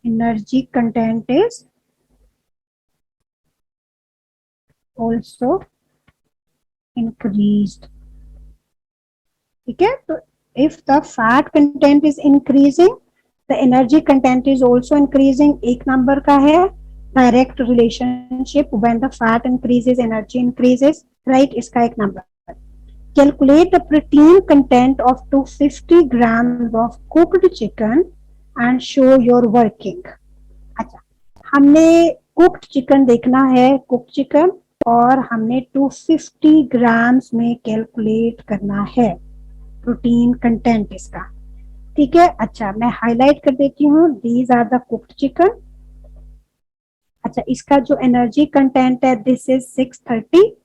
energy content is also increased. ठीक है, तो if the fat content is increasing the energy content is also increasing. एक नंबर का है direct relationship, when the fat increases energy increases. Right, इसका एक number. Calculate the protein content of 250 grams of cooked chicken and show your working। अच्छा, हमने cooked chicken देखना है, cooked chicken, और हमने 250 ग्राम्स में कैलकुलेट करना है प्रोटीन कंटेंट इसका। ठीक है, अच्छा मैं हाईलाइट कर देती हूँ, these are the cooked chicken. अच्छा, इसका जो एनर्जी कंटेंट है दिस इज 630,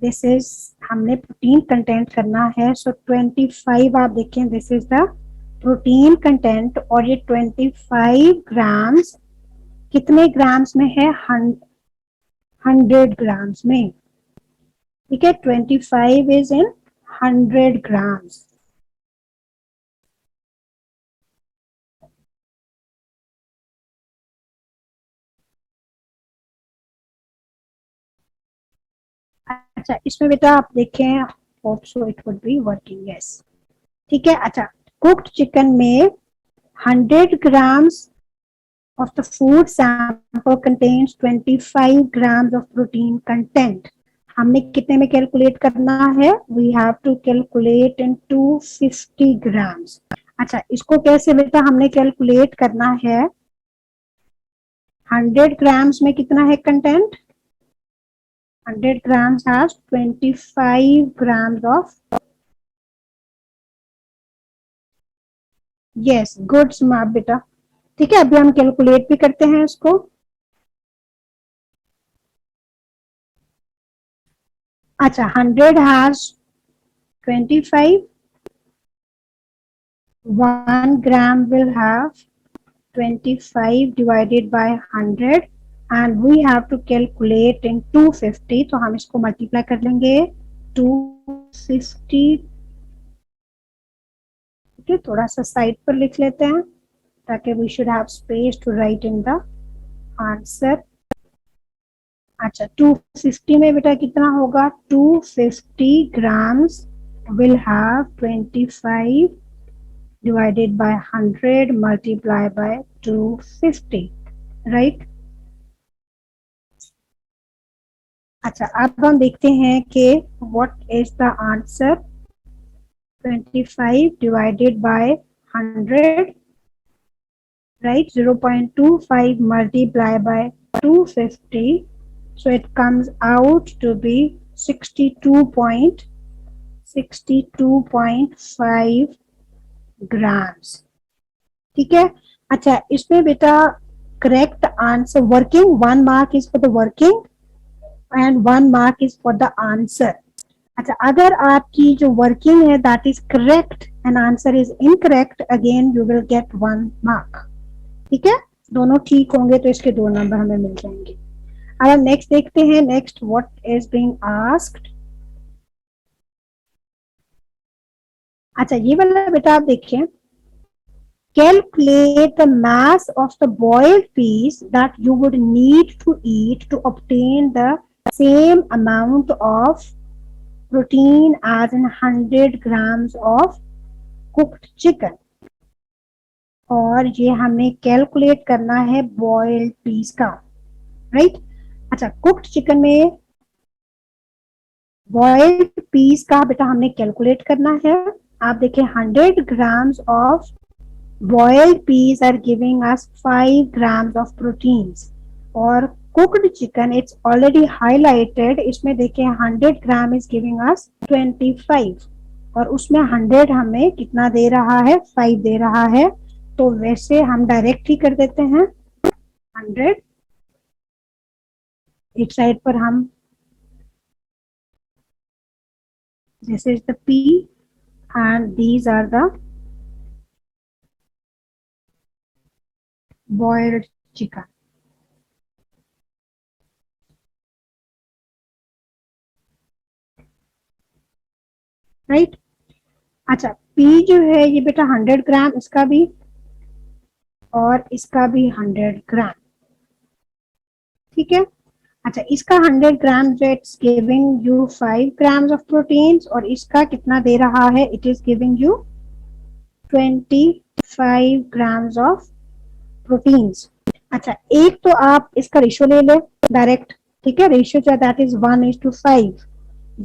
दिस इज हमने प्रोटीन कंटेंट करना है, सो 25 आप देखें this is the protein content, और ये 25 ग्राम्स कितने ग्राम्स में है, 100 ग्राम्स में। ठीक है, 25 इज इन 100 ग्राम्स। अच्छा, इसमें बेटा आप देखें, hope so it would be working, yes. ठीक है, अच्छा कुक्ड चिकन में 100 grams of the food sample contains 25 grams of protein content. हमने कितने में कैलकुलेट करना है? We have to calculate in 250 grams. अच्छा, इसको कैसे बेटा हमने कैलकुलेट करना है? 100 grams में कितना है content? 100 grams has 25 grams of, yes, good smart बेटा. ठीक है, अभी हम कैलकुलेट भी करते हैं इसको. अच्छा, 100 has 25, 1 gram will have 25 divided by 100 and we have to calculate in 250. तो हम इसको मल्टीप्लाई कर लेंगे 250. ठीक, थोड़ा सा साइड पर लिख लेते हैं ताकि we should have space to write in the answer. अच्छा, 250 में बेटा कितना होगा? 250 grams will have 25 divided by 100 multiplied by 250, right? अच्छा, अब हम देखते हैं कि what is the answer. 25 divided by 100, right? 0.25 multiplied by 250, so it comes out to be 62.5 grams. ठीक है. अच्छा, इसमें बेटा correct answer working 1 mark is for the working and 1 mark is for the answer. अच्छा, अगर आपकी जो वर्किंग है that is correct and answer is incorrect, again you will get 1 mark. ठीक है, दोनों ठीक होंगे तो इसके 2 नंबर हमें मिल जाएंगे. अब हम नेक्स्ट देखते हैं. Next what is being asked. अच्छा, ये वाला बेटा आप देखिए. Calculate the mass of the boiled peas that you would need to eat to obtain the same amount of protein as in 100 grams of cooked chicken. और ये हमें calculate करना है बॉइल्ड पीस का, राइट? अच्छा, कुक्ड चिकन में boiled piece का बेटा हमने कैलकुलेट करना है. आप देखिए 100 grams of boiled peas are giving us 5 grams of proteins. और cooked chicken it's already highlighted, इसमें देखिए 100 gram is giving us 25 और उसमें 100 हमें कितना दे रहा है? 5 दे रहा है. तो वैसे हम डायरेक्ट ही कर देते हैं 100. एक साइड पर हम this is the P and these are the boiled chicken. Right? अच्छा, P जो है ये बेटा 100 ग्राम, इसका भी और इसका भी 100 ग्राम. ठीक है. अच्छा, इसका 100 ग्राम जो it's giving you 5 grams of proteins और इसका कितना दे रहा है? It is giving you 25 grams of proteins. अच्छा, एक तो आप इसका रेशियो ले ले डायरेक्ट. ठीक है, रेशियो जो दैट इज 1:5.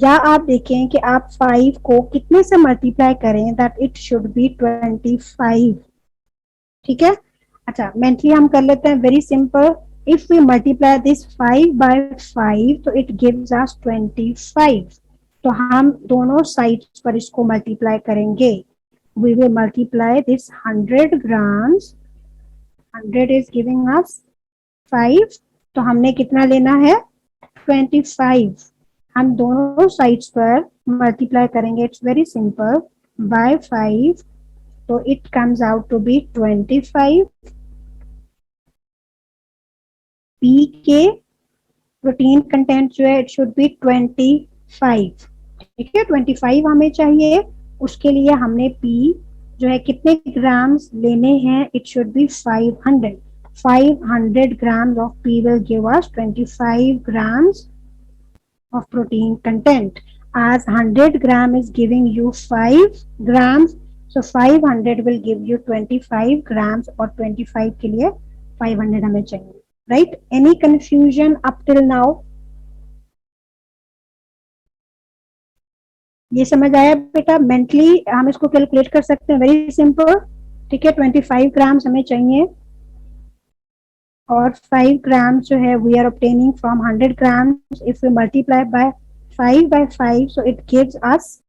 या आप देखें कि आप 5 को कितने से मल्टीप्लाई करें दैट इट शुड बी 25. ठीक है. अच्छा, मेंटली हम कर लेते हैं, very simple. If we multiply this 5 by 5 तो इट गिव्स अस 25. तो हम दोनों साइड्स पर इसको मल्टीप्लाई करेंगे. We will multiply this 100 grams. 100 is giving us 5. तो हमने कितना लेना है? 25. हम दोनों साइड्स पर मल्टीप्लाई करेंगे. It's very simple. बाय 5 तो it comes out to be 25. पी के प्रोटीन कंटेंट जो है इट शुड बी 25. ठीक है, 25 हमें चाहिए. उसके लिए हमने पी जो है कितने ग्राम्स लेने हैं? It should B 500. 500 grams of P will give us 25 grams of protein content. As 100 gram is giving you 5 grams, so 500 will give you 25 grams और 25 के लिए 500 हमें चाहिए, right? Any confusion up till now? ये समझ आया बेटा? मेंटली हम इसको कैलकुलेट कर सकते हैं, वेरी सिंपल। ठीक है, 25 ग्राम्स हमें चाहिए और 5 ग्राम्स जो है we are obtaining from 100 grams. If we multiply by 5 by 5 so it gives us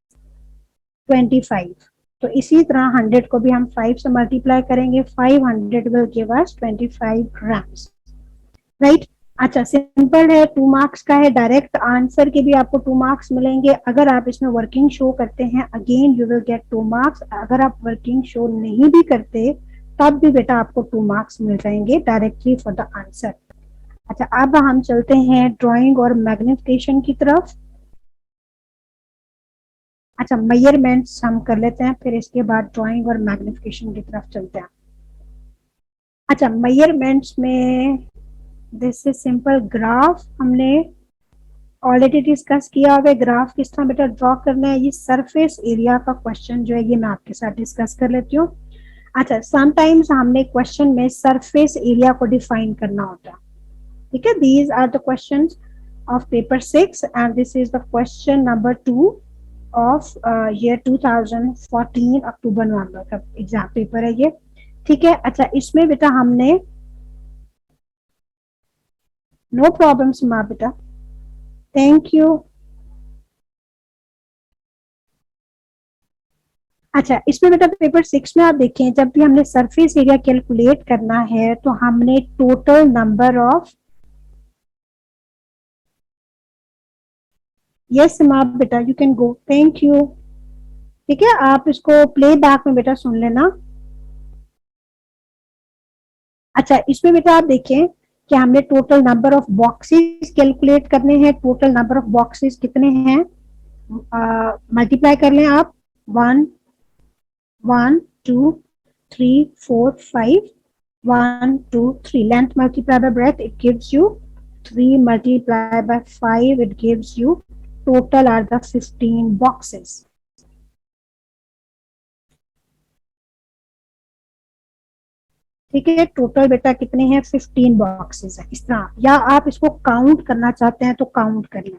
25। तो इसी तरह 100 को भी हम 5 से मल्टीप्लाई करेंगे, 500 will give us 25 grams, right? अच्छा, सिंपल है, 2 मार्क्स का है। डायरेक्ट आंसर के भी आपको 2 मार्क्स मिलेंगे। अगर आप इसमें वर्किंग शो करते हैं, again you will get 2 marks. अगर आप वर्किंग शो नहीं भी करते तब भी बेटा आपको 2 मार्क्स मिल जाएंगे डायरेक्टली फॉर द आंसर। अच्छा, अब हम चलते हैं ड्राइंग और मैग्निफिकेशन की तरफ। अच्छा, मेजरमेंट्स हम कर लेते हैं, फिर इसके बाद ड्राइंग और मैग्निफिकेशन की तरफ चलते हैं। अच्छा, मेजरमेंट्स में दिस इज सिंपल ग्राफ, हमने ऑलरेडी डिस्कस किया हुआ। ग्राफ किस तरह बेटा ड्रॉ करना है, ये सरफेस एरिया का क्वेश्चन जो है ये मैं आपके साथ डिस्कस कर लेती हूँ। अच्छा, समटाइम्स हमने क्वेश्चन में सरफेस एरिया को डिफाइन करना होता है। ठीक है, these are the questions of paper 6 and this is the question number 2 of year 2014 October November का एग्जाम पेपर है ये। ठीक है, अच्छा इसमें बेटा हमने नो प्रॉब्लम सुमा बेटा, थैंक यू। अच्छा, इसमें बेटा पेपर 6 में आप देखें, जब भी हमने सरफेस एरिया कैलकुलेट करना है तो हमने टोटल नंबर ऑफ, यस सुमा बेटा you can go, thank you. ठीक है, आप इसको प्ले बैक में बेटा सुन लेना। अच्छा, इसमें बेटा आप देखें कि हमने total number of boxes calculate करने हैं। टोटल नंबर ऑफ बॉक्सेस कितने हैं, मल्टीप्लाई कर लें आप, 1 1 2 3 4 5, 1 2 3, length multiplied by breadth it gives you 3 multiplied by 5 it gives you, total are the 15 boxes। ठीक है, टोटल बेटा कितने हैं, 15 बॉक्सेस है। इस तरह, या आप इसको काउंट करना चाहते हैं तो काउंट कर लें।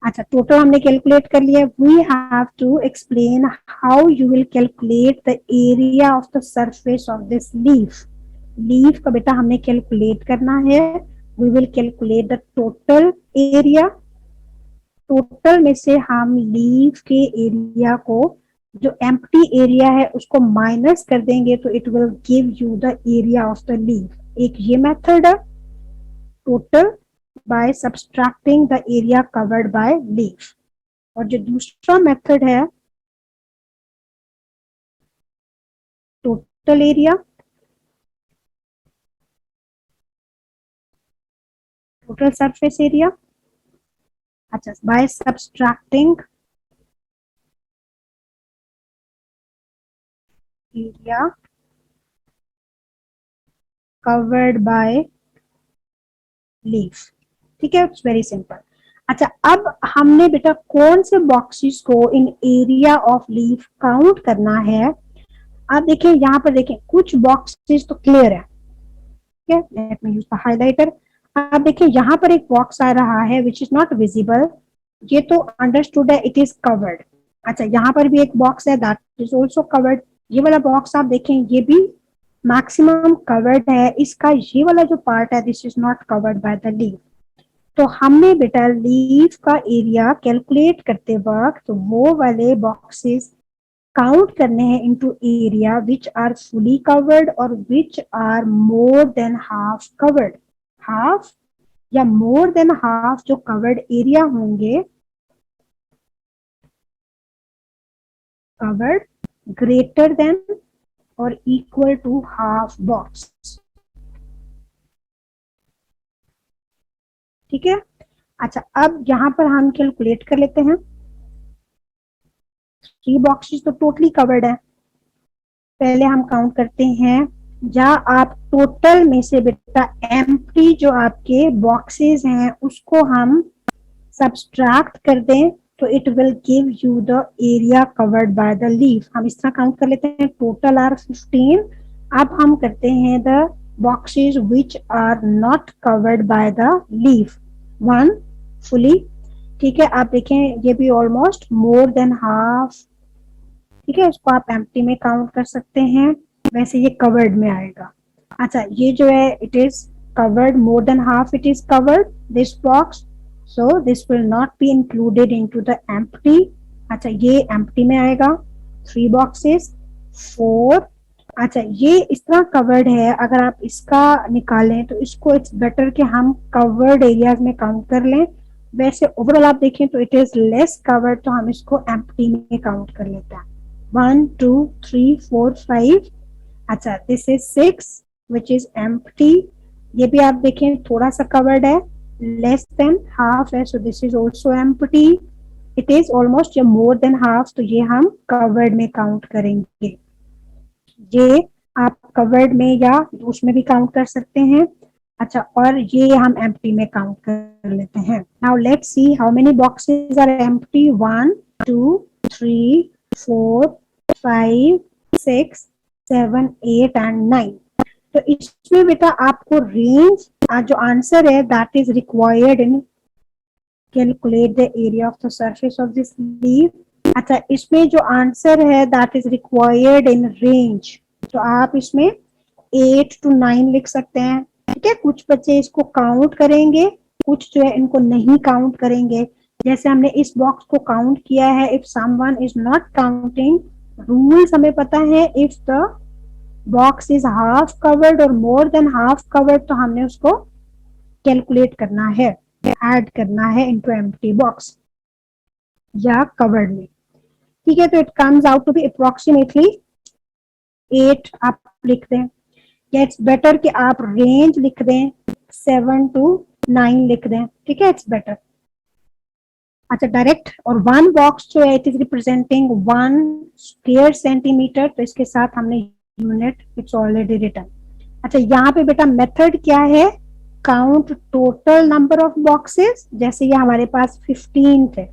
अच्छा, टोटल हमने कैलकुलेट कर लिया। We have to explain how you will calculate the area of the surface of this leaf. Leaf का बेटा हमने कैलकुलेट करना है। We will calculate the total area. Total में से हम लीफ के एरिया को, जो एम्प्टी एरिया है उसको माइनस कर देंगे तो it will give you the area of the leaf. एक ये मेथड है, total by subtracting the area covered by leaf. और जो दूसरा मेथड है total area, total surface area, अच्छा by subtracting area covered by leaf. ठीक है, इट्स वेरी सिंपल। अच्छा, अब हमने बेटा कौन से बॉक्सेस को इन एरिया ऑफ लीफ काउंट करना है। आप देखें यहाँ पर, देखें कुछ बॉक्सेस तो क्लियर है। ठीक है, let me use the highlighter. आप देखिए यहाँ पर एक बॉक्स आ रहा है विच इज नॉट विजिबल, ये तो अंडरस्टूड है, इट इज कवर्ड। अच्छा, यहाँ पर भी एक बॉक्स है दैट इज ऑल्सो कवर्ड। ये वाला बॉक्स आप देखें ये भी मैक्सिमम कवर्ड है। इसका ये वाला जो पार्ट है this is not covered by the leaf. तो हमने बेटा लीफ का एरिया कैलकुलेट करते वक्त तो वो वाले बॉक्सेस काउंट करने हैं into area which are fully covered और which are more than half covered. Half या मोर देन हाफ जो कवर्ड एरिया होंगे, कवर्ड ग्रेटर देन और इक्वल टू हाफ बॉक्स। ठीक है, अच्छा अब यहां पर हम कैलकुलेट कर लेते हैं। 3 बॉक्सेस तो टोटली कवर्ड है। पहले हम काउंट करते हैं, या आप टोटल में से बेटा एम्प्टी जो आपके बॉक्सेस हैं उसको हम सब्सट्रैक्ट कर दें तो it will give you the area covered by the leaf. हम इस तरह काउंट कर लेते हैं, टोटल आर 15। अब हम करते हैं the boxes which are not covered by the leaf. One fully, ठीक है, आप देखें ये भी ऑलमोस्ट मोर देन हाफ, ठीक है, इसको आप एम्प्टी में काउंट कर सकते हैं, वैसे ये कवर्ड में आएगा। अच्छा ये जो है it is covered, more than half it is covered this box, so this will not be included into the empty. अच्छा ये एम्प्टी में आएगा, 3 बॉक्सेस, 4। अच्छा ये इस तरह कवर्ड है, अगर आप इसका निकालें तो इसको इट्स बेटर कि हम कवर्ड एरियाज में काउंट कर लें, वैसे ओवरऑल आप देखें तो इट इज लेस कवर्ड, तो हम इसको एम्प्टी में काउंट कर लेते हैं। 1 2 3 4 5। अच्छा this is 6 which is empty, ये भी आप देखें थोड़ा सा कवर्ड है, लेस देन हाफ है, so this is also empty. It is almost या मोर देन हाफ, तो ये हम कवर्ड में काउंट करेंगे। ये आप कवर्ड में या उसमें भी काउंट कर सकते हैं। अच्छा और ये हम एम्प्टी में काउंट कर लेते हैं। Now let's see how many boxes are empty. 1 2 3 4 5 6 7 8 and 9। तो इसमें बेटा आपको रेंज जो आंसर है that is required in calculate the area of the surface of this leaf. अच्छा इसमें जो आंसर है that is required in range, तो आप इसमें 8 to 9 लिख सकते हैं, ठीक है। कुछ बच्चे इसको काउंट करेंगे, कुछ जो है इनको नहीं काउंट करेंगे। जैसे हमने इस बॉक्स को काउंट किया है, if someone is not counting, rules हमें पता है, if the box is half covered और मोर देन हाफ कवर्ड, तो हमने उसको कैलकुलेट करना है, ऐड करना है इनटू एम्प्टी बॉक्स या कवर्ड में, ठीक है। तो it comes out to be approximately 8 आप लिख दें, या इट्स बेटर कि आप रेंज लिख दें 7 to 9 लिख दें, ठीक है, इट्स बेटर। अच्छा डायरेक्ट और 1 बॉक्स जो है it is representing 1 square centimetre, तो इसके साथ हमने यूनिट इट्स ऑलरेडी रिटन। अच्छा यहाँ पे बेटा मेथड क्या है, count total number of boxes, जैसे ये हमारे पास 15 थे,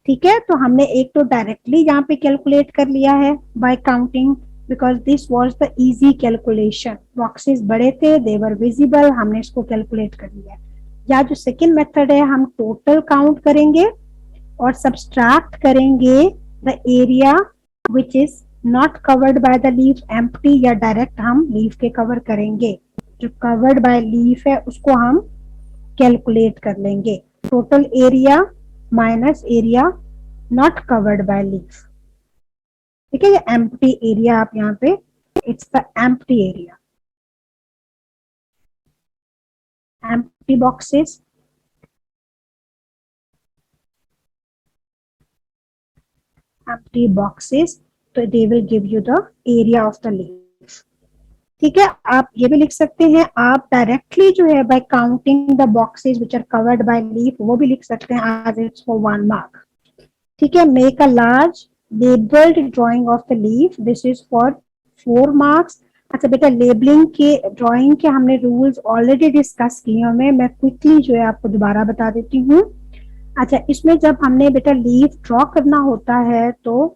ठीक है, तो हमने एक तो डायरेक्टली यहाँ पे कैलकुलेट कर लिया है by counting, because this was the easy calculation, boxes बड़े थे, दे वर विजिबल, हमने इसको कैलकुलेट कर लिया। या जो सेकंड मेथड है, हम टोटल काउंट करेंगे और सब्सट्रैक्ट करेंगे the area which is not covered by the leaf empty, या डायरेक्ट हम लीफ के कवर करेंगे, जो कवर्ड बाय लीफ है उसको हम कैलकुलेट कर लेंगे। Total area minus area not covered by leaf, ठीक है, ये एम्प्टी एरिया आप यहाँ पे, it's the empty area, empty boxes, empty boxes, तो they will give you the area of the leaf, ठीक है। आप ये भी लिख सकते हैं, आप डायरेक्टली जो है by counting the boxes which are covered by leaf, वो भी लिख सकते हैं एज इट्स फॉर 1 मार्क, ठीक है। Make a large labelled drying of the leaf, this is for 4 marks. अच्छा बेटा लेबलिंग के ड्राइंग के हमने रूल्स ऑलरेडी डिस्कस किए हैं, मैं क्विकली जो है आपको दोबारा बता देती हूँ। अच्छा इसमें जब हमने बेटा लीफ ड्रॉ करना होता है तो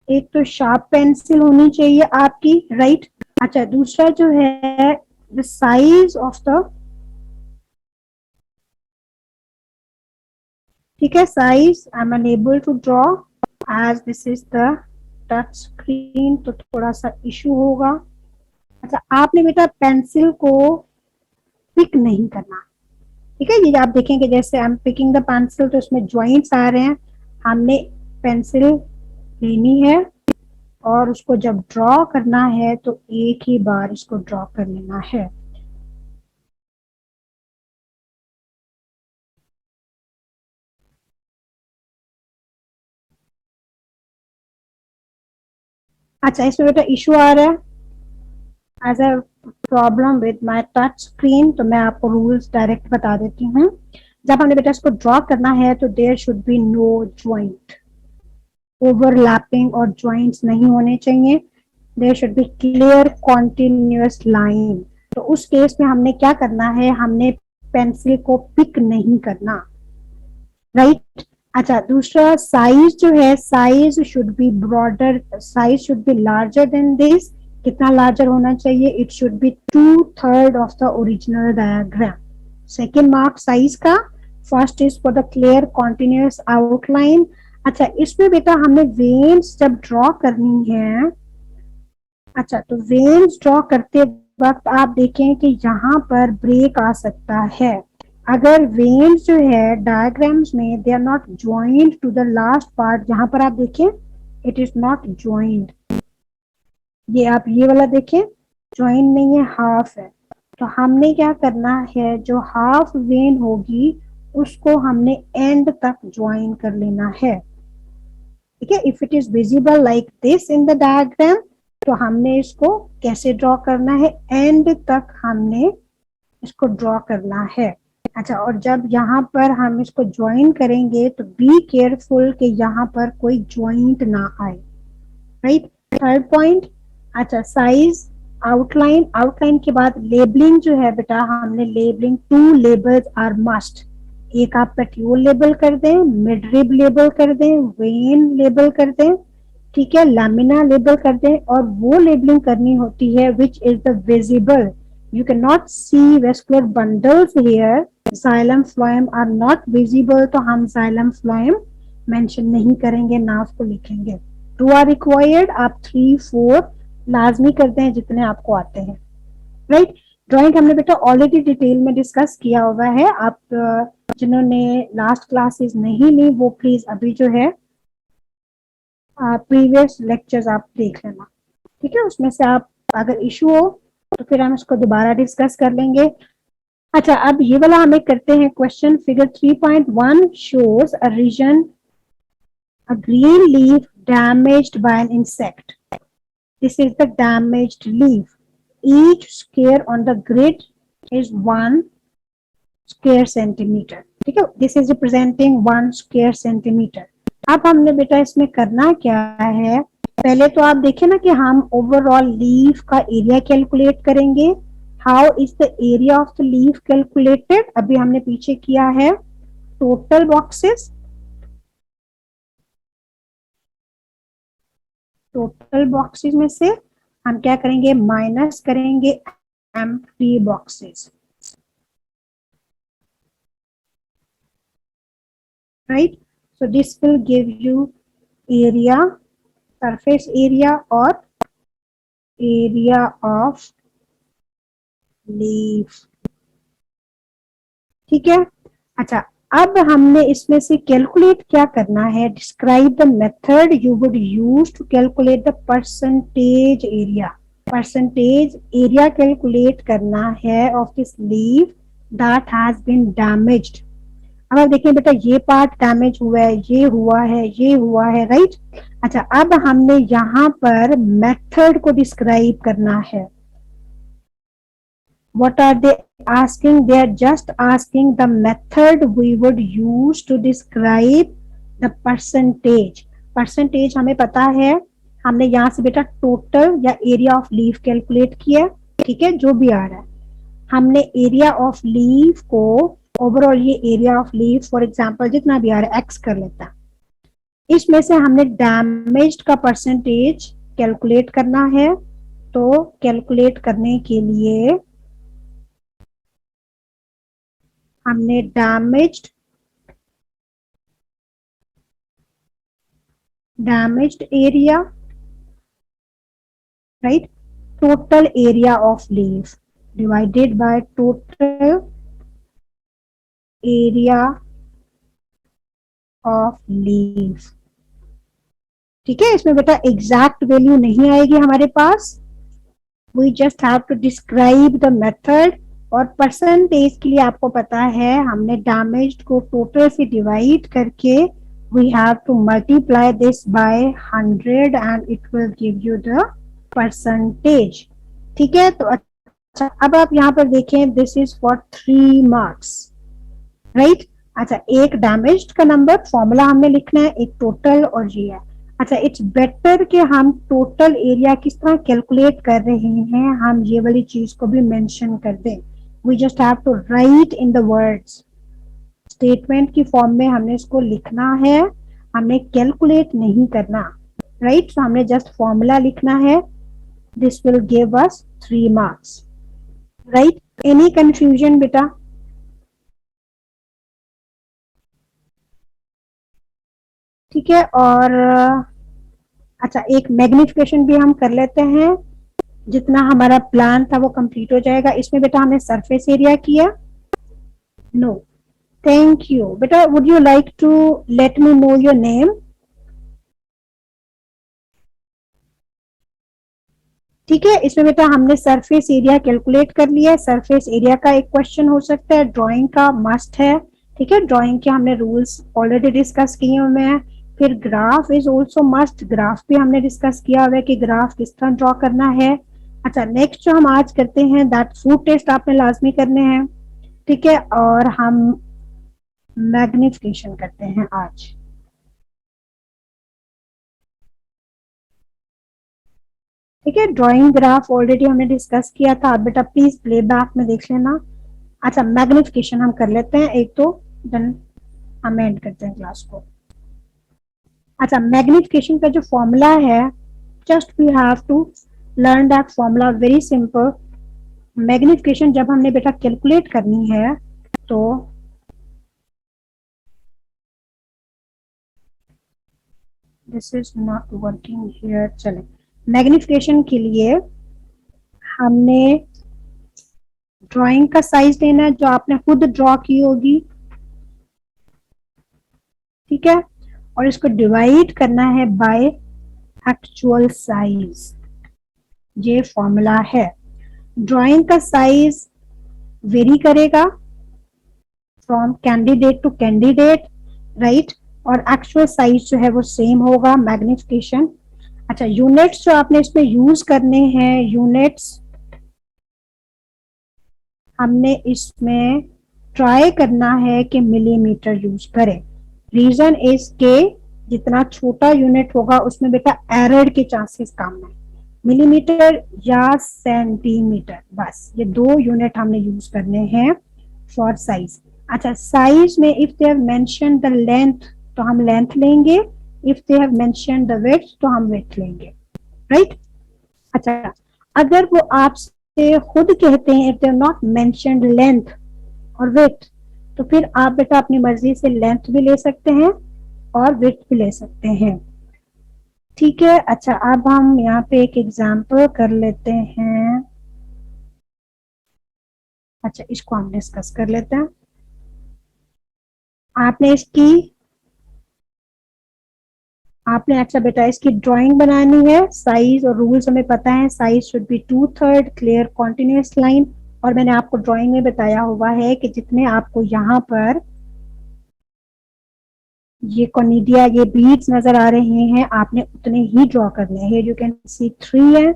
एक तो शार्प पेंसिल होनी चाहिए आपकी, राइट। अच्छा दूसरा जो है द साइज ऑफ द, ठीक है, size I am unable to draw as this is the touch screen, तो थोड़ा सा इशू होगा। अच्छा आपने बेटा पेंसिल को पिक नहीं करना, ठीक है, ये आप देखेंगे जैसे I am picking the pencil, तो इसमें ज्वाइंट्स आ रहे हैं, हमने पेंसिल लेनी है और उसको जब ड्रॉ करना है तो एक ही बार इसको ड्रॉ कर लेना है। अच्छा इसमें बेटा इशू आ रहा है as a problem with my touch screen, तो मैं आपको रूल्स डायरेक्ट बता देती हूँ। जब हमने बेटा इसको ड्रॉ करना है तो there should be no joint, overlapping और ज्वाइंट्स नहीं होने चाहिए, there should be clear continuous line. तो उस केस में हमने क्या करना है, हमने पेंसिल को पिक नहीं करना, राइट। अच्छा दूसरा साइज जो है, size should be broader, size should be larger than this, कितना लार्जर होना चाहिए? It should be 2/3 of the original diagram. Second mark size का, first is for the clear continuous outline. अच्छा, इसमें बेटा हमने वेन्स जब ड्रॉ करनी है, अच्छा तो वेन्स ड्रॉ करते वक्त आप देखें कि यहाँ पर ब्रेक आ सकता है। अगर वेन्स जो है डायग्राम्स में they are not joint to the last part, जहां पर आप देखें इट इज नॉट ज्वाइंट, ये आप ये वाला देखें ज्वाइंट नहीं है, हाफ है। तो हमने क्या करना है, जो हाफ वेन होगी उसको हमने एंड तक ज्वाइन कर लेना है। ठीक है, if it is visible like this in the diagram, तो हमने इसको कैसे ड्रॉ करना है, एंड तक हमने इसको ड्रॉ करना है। अच्छा, और जब यहाँ पर हम इसको ज्वाइन करेंगे तो बी केयरफुल कि यहाँ पर कोई ज्वाइंट ना आए, राइट। थर्ड पॉइंट, अच्छा साइज, आउटलाइन, आउटलाइन के बाद लेबलिंग जो है बेटा, हमने लेबलिंग, 2 लेबल्स आर मस्ट। एक आप पेट्यूल लेबल कर दें, मिडरिब लेबल कर दें, वेन लेबल कर दें, ठीक है, लामिना लेबल कर दें, और वो लेबलिंग करनी होती है विच is the visible. You cannot see vascular bundles here. Xylem phloem are not visible, तो हम xylem phloem मेंशन नहीं करेंगे, ना उसको लिखेंगे। टू आर रिक्वायर्ड, आप 3-4 लाजमी करते हैं जितने आपको आते हैं, राइट। ड्राइंग हमने बेटा ऑलरेडी डिटेल में डिस्कस किया हुआ है। आप जिन्होंने लास्ट क्लासेस नहीं ली वो प्लीज अभी जो है प्रीवियस लेक्चर्स आप देख लेना, ठीक है। उसमें से आप अगर इशू हो तो फिर हम इसको दोबारा डिस्कस कर लेंगे। अच्छा, अब ये वाला हमें करते हैं question. Figure 3.1 shows a region, a green leaf damaged by an insect. This is the damaged leaf. Each square on the grid is 1 square centimetre, ठीक है। This is representing 1 square centimetre. अब हमने बेटा इसमें करना क्या है, पहले तो आप देखें ना कि हम ओवरऑल लीफ का एरिया कैलकुलेट करेंगे। How is the area of the leaf calculated? अभी हमने पीछे किया है टोटल बॉक्सेस, टोटल बॉक्सेस में से हम क्या करेंगे, माइनस करेंगे empty boxes, right. So this will give you area, surface area और एरिया ऑफ लीफ, ठीक है। अच्छा, अब हमने इसमें से कैलकुलेट क्या करना है, describe the method you would use to calculate the percentage area. Percentage area calculate करना है of this leaf that has been damaged. अब आप देखिए बेटा, ये पार्ट डैमेज हुआ है, ये हुआ है, ये हुआ है, राइट। अच्छा, अब हमने यहाँ पर मेथड को डिस्क्राइब करना है। What are they asking? They are just asking the method we would use to describe the percentage. Percentage हमें पता है, हमने यहाँ से बेटा टोटल या एरिया ऑफ लीफ कैलकुलेट किया, ठीक है, जो भी आ रहा है। हमने एरिया ऑफ लीफ को ओवरऑल, ये area of leaf for example जितना भी आ रहा है एक्स कर लेता है, इसमें से हमने डैमेज्ड का परसेंटेज कैलकुलेट करना है। तो कैलकुलेट करने के लिए हमने damaged area, right, total area of leaf divided by total area of leaf, ठीक है। इसमें बेटा एग्जैक्ट वैल्यू नहीं आएगी हमारे पास, we just have to describe the method. और परसेंटेज के लिए आपको पता है हमने डैमेज्ड को टोटल से डिवाइड करके we have to multiply this by 100 and it will give you the percentage, ठीक है। तो अच्छा, अब आप यहाँ पर देखें, this is for 3 marks, right। अच्छा, एक डैमेज्ड का नंबर फॉर्मूला हमने लिखना है, एक टोटल और ये है। अच्छा, इट्स बेटर कि हम टोटल एरिया किस तरह कैलकुलेट कर रहे हैं, हम ये वाली चीज को भी मेंशन कर दें। We just have to write in the words, statement की फॉर्म में हमने इसको लिखना है, हमने कैलकुलेट नहीं करना, राइट। तो हमने जस्ट फॉर्मूला लिखना है, This will give us 3 marks. Right? Any confusion बेटा? ठीक है, और अच्छा एक मैग्निफिकेशन भी हम कर लेते हैं, जितना हमारा प्लान था वो कंप्लीट हो जाएगा। इसमें बेटा हमने सरफेस एरिया किया? नो। थैंक यू बेटा। Would you like to let me know your name? ठीक है, इसमें बेटा हमने सरफेस एरिया कैलकुलेट कर लिया है। सरफेस एरिया का एक क्वेश्चन हो सकता है, ड्राइंग का मस्ट है। ठीक है, ड्राइंग के हमने रूल्स ऑलरेडी डिस्कस किए हुए हैं। फिर graph is also must, graph भी हमने डिस्कस किया हुआ है कि ग्राफ किस तरह ड्रॉ करना है। अच्छा, नेक्स्ट जो हम आज करते हैं दैट फूड टेस्ट आपने लाजमी करने हैं। ठीक है, और हम मैग्निफिकेशन करते हैं आज। ठीक है, ड्राइंग ग्राफ ऑलरेडी हमने डिस्कस किया था, आप बेटा प्लीज प्ले बैक में देख लेना। अच्छा, मैग्निफिकेशन हम कर लेते हैं एक तो, देन हम एंड करते हैं क्लास को। अच्छा, मैग्निफिकेशन का जो फॉर्मूला है, just we have to learn that formula, very simple. Magnification जब हमने बेटा कैलकुलेट करनी है तो this is not working here. चले, मैग्निफिकेशन के लिए हमने ड्राइंग का साइज लेना है जो आपने खुद ड्रॉ की होगी। ठीक है, और इसको डिवाइड करना है बाय एक्चुअल साइज। ये फॉर्मूला है। ड्राइंग का साइज वेरी करेगा from candidate to candidate, right, और एक्चुअल साइज जो है वो सेम होगा। मैग्निफिकेशन, अच्छा यूनिट्स जो आपने इसमें यूज करने हैं, यूनिट्स हमने इसमें ट्राई करना है कि मिलीमीटर यूज करें। रीजन इज के जितना छोटा यूनिट होगा उसमें बेटा एरर के चांसेस कम है। मिलीमीटर या सेंटीमीटर, बस ये दो यूनिट हमने यूज करने हैं फॉर साइज। अच्छा, साइज में if they have mention the length तो हम लेंथ लेंगे, if they have mention the width तो हम विड्थ लेंगे, राइट। अच्छा, अगर वो आपसे खुद कहते हैं if they have not mentioned length और विड्थ, तो फिर आप बेटा अपनी मर्जी से लेंथ भी ले सकते हैं और विड्थ भी ले सकते हैं। ठीक है, अच्छा अब हम यहाँ पे एक एग्जाम्पल कर लेते हैं। अच्छा, इसको हम डिस्कस कर लेते हैं। आपने अच्छा बेटा इसकी ड्राइंग बनानी है। साइज और रूल्स हमें पता है, size should be 2/3 clear continuous line, और मैंने आपको ड्राइंग में बताया हुआ है कि जितने आपको यहाँ पर ये कोनिडिया, ये बीड्स नजर आ रहे हैं, आपने उतने ही ड्रॉ करने हैं। यू कैन सी 3 है,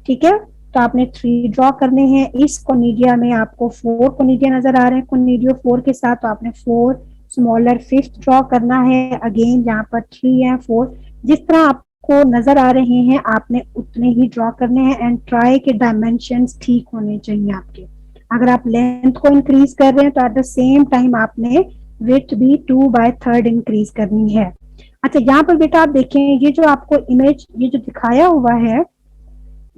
ठीक है, तो आपने 3 ड्रॉ करने हैं। इस कोनिडिया में आपको 4 कोनिडिया नजर आ रहे हैं, कोनिडियो 4 के साथ, तो आपने 4 स्मॉलर 5th ड्रॉ करना है। अगेन यहाँ पर 3 है, 4, जिस तरह आपको नजर आ रहे हैं आपने उतने ही ड्रॉ करने हैं। एंड ट्राई के डायमेंशंस ठीक होने चाहिए आपके। अगर आप लेंथ को इंक्रीज कर रहे हैं तो एट द सेम टाइम आपने विड्थ भी 2/3 इंक्रीज करनी है। अच्छा, यहाँ पर बेटा आप देखें, ये जो आपको इमेज ये जो दिखाया हुआ है,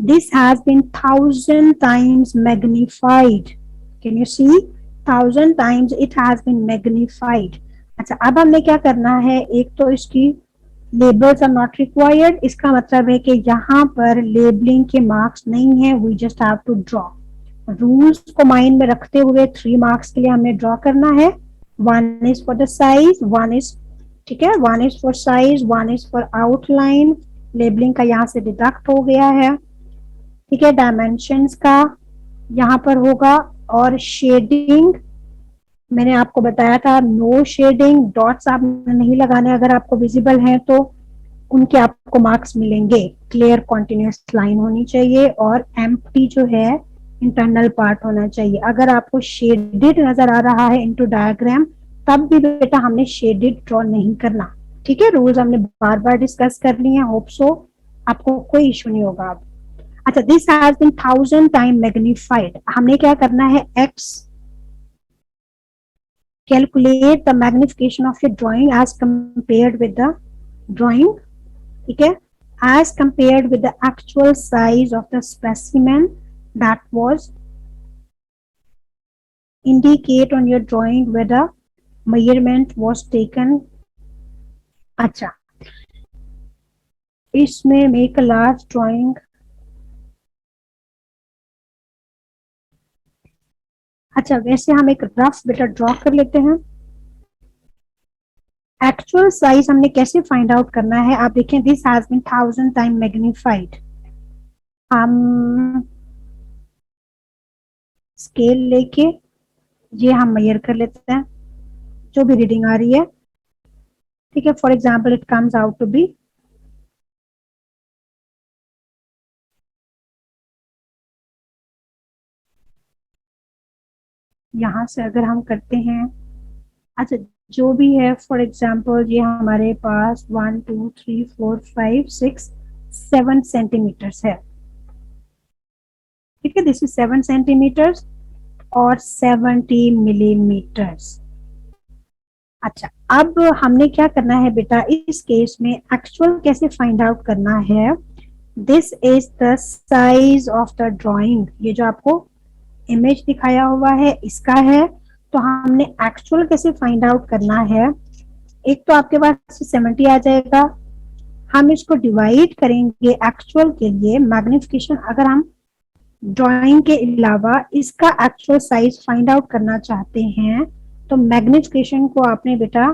this has been 1,000 times magnified. Can you see? 1,000 times it has been magnified. अच्छा, अब हमने क्या करना है, एक तो इसकी लेबल्स आर नॉट रिक्वायर्ड, इसका मतलब है कि यहाँ पर लेबलिंग के मार्क्स नहीं है, we just have to draw. Rules को माइंड में रखते हुए 3 मार्क्स के लिए हमें ड्रॉ करना है। 1 is for the size, 1 is, ठीक है, 1 is for size, 1 is for outline. Labelling का यहाँ से डिडक्ट हो गया है। ठीक है, डायमेंशंस का यहाँ पर होगा, और शेडिंग मैंने आपको बताया था, नो शेडिंग, डॉट्स आप नहीं लगाने, अगर आपको विजिबल हैं तो उनके आपको मार्क्स मिलेंगे। क्लियर कॉन्टिन्यूस लाइन होनी चाहिए, और एम्प्टी जो है इंटरनल पार्ट होना चाहिए। अगर आपको शेडेड नजर आ रहा है इनटू डायग्राम, तब भी बेटा हमने शेडेड ड्रॉ नहीं करना। ठीक है, रूल्स हमने बार बार डिस्कस कर लिए हैं, होप सो आपको कोई इशू नहीं होगा अब। अच्छा, this has been 1,000 time magnified. हमने क्या करना है, x calculate the magnification of your drawing as compared with the drawing. ठीक है, as compared with the actual size of the specimen that was indicate on your drawing where the measurement was taken. अच्छा, इसमें make a large drawing. अच्छा, वैसे हम एक rough बेटा draw कर लेते हैं. एक्चुअल साइज हमने कैसे फाइंड आउट करना है, आप देखें, this has been 1000 time magnified. हम स्केल लेके ये हम मेजर कर लेते हैं जो भी रीडिंग आ रही है. ठीक है, for example it comes out to be यहां से अगर हम करते हैं. अच्छा, जो भी है, फॉर एग्जाम्पल ये हमारे पास 1 2 3 4 5 6 7 सेंटीमीटर्स है. ठीक है, दिस इज 7 सेंटीमीटर्स और 70 मिलीमीटर्स. अच्छा, अब हमने क्या करना है बेटा, इस केस में एक्चुअल कैसे फाइंड आउट करना है. This is the size of the drawing. ये जो आपको इमेज दिखाया हुआ है इसका है. तो हमने एक्चुअल कैसे फाइंड आउट करना है, एक तो आपके पास 70 आ जाएगा. हम इसको डिवाइड करेंगे एक्चुअल के लिए. मैग्निफिकेशन अगर हम ड्राइंग के अलावा इसका एक्चुअल साइज फाइंड आउट करना चाहते हैं तो मैग्निफिकेशन को आपने बेटा,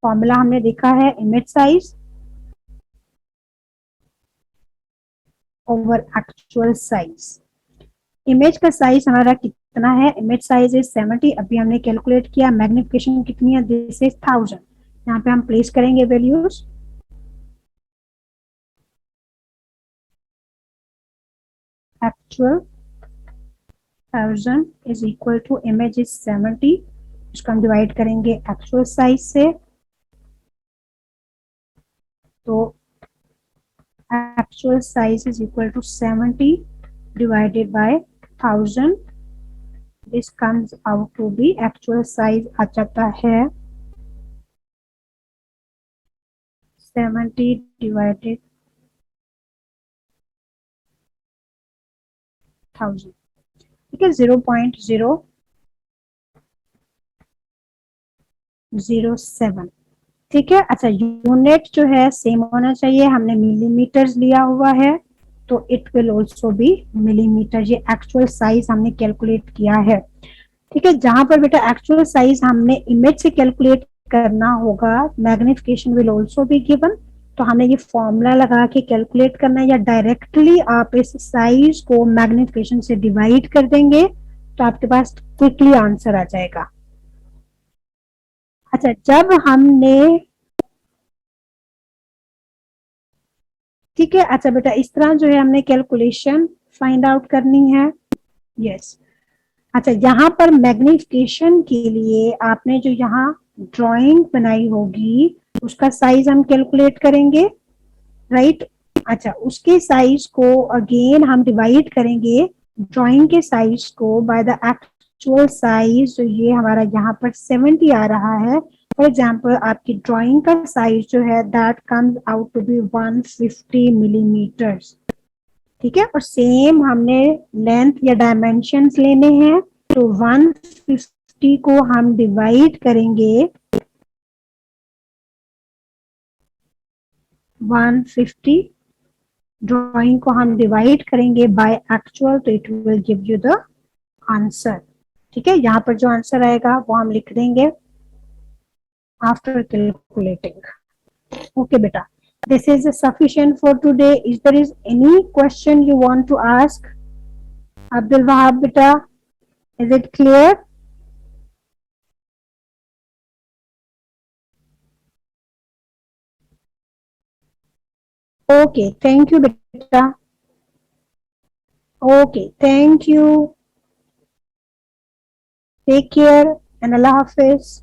फॉर्मूला हमने देखा है, image size over actual size. Image का साइज हमारा कितना है, इमेज साइज इज 70. अभी हमने कैलकुलेट किया. मैग्निफिकेशन कितनी है, दिस इज 1000. यहाँ पे हम प्लेस करेंगे values. Actual 1000 is equal to image is 70. इसको हम डिवाइड करेंगे एक्चुअल साइज से. तो actual size is equal to 70 divided by 1000. this comes out to be actual size आ जाता है 70 divided 1000. ठीक है, 0.007. ठीक है. अच्छा, यूनिट जो है सेम होना चाहिए. हमने मिलीमीटर्स लिया हुआ है तो it will also be millimetre. ये एक्चुअल साइज हमने कैलकुलेट किया है. ठीक है, जहां पर बेटा एक्चुअल साइज हमने इमेज से कैलकुलेट करना होगा, magnification will also be given. तो हमने ये फॉर्मूला लगा के कैलकुलेट करना है या डायरेक्टली आप इस साइज को मैग्निफिकेशन से डिवाइड कर देंगे तो आपके पास क्विकली आंसर आ जाएगा. अच्छा, जब हमने, ठीक है, अच्छा बेटा, इस तरह जो है हमने कैलकुलेशन फाइंड आउट करनी है. यस. अच्छा, यहाँ पर मैग्निफिकेशन के लिए आपने जो यहाँ ड्राइंग बनाई होगी उसका साइज हम कैलकुलेट करेंगे, राइट. अच्छा, उसके साइज को अगेन हम डिवाइड करेंगे ड्राइंग के साइज को बाय द एक्चुअल साइज. तो ये हमारा यहाँ पर 70 आ रहा है. फॉर एग्जाम्पल आपकी ड्राइंग का साइज जो है that comes out to be 150 millimetres. ठीक है, और सेम हमने लेंथ या डायमेंशंस लेने हैं. तो 150 को हम डिवाइड करेंगे 150 ड्राइंग को हम डिवाइड करेंगे बाय एक्चुअल तो it will give you the answer. ठीक है, यहाँ पर जो आंसर आएगा वो हम लिख देंगे आफ्टर कैलकुलेटिंग. ओके बेटा, this is sufficient for today. Is there is any question you want to ask? Abdul Wahab beta, is it clear? Okay, thank you beta. Okay, thank you. Take care and Allah Hafiz.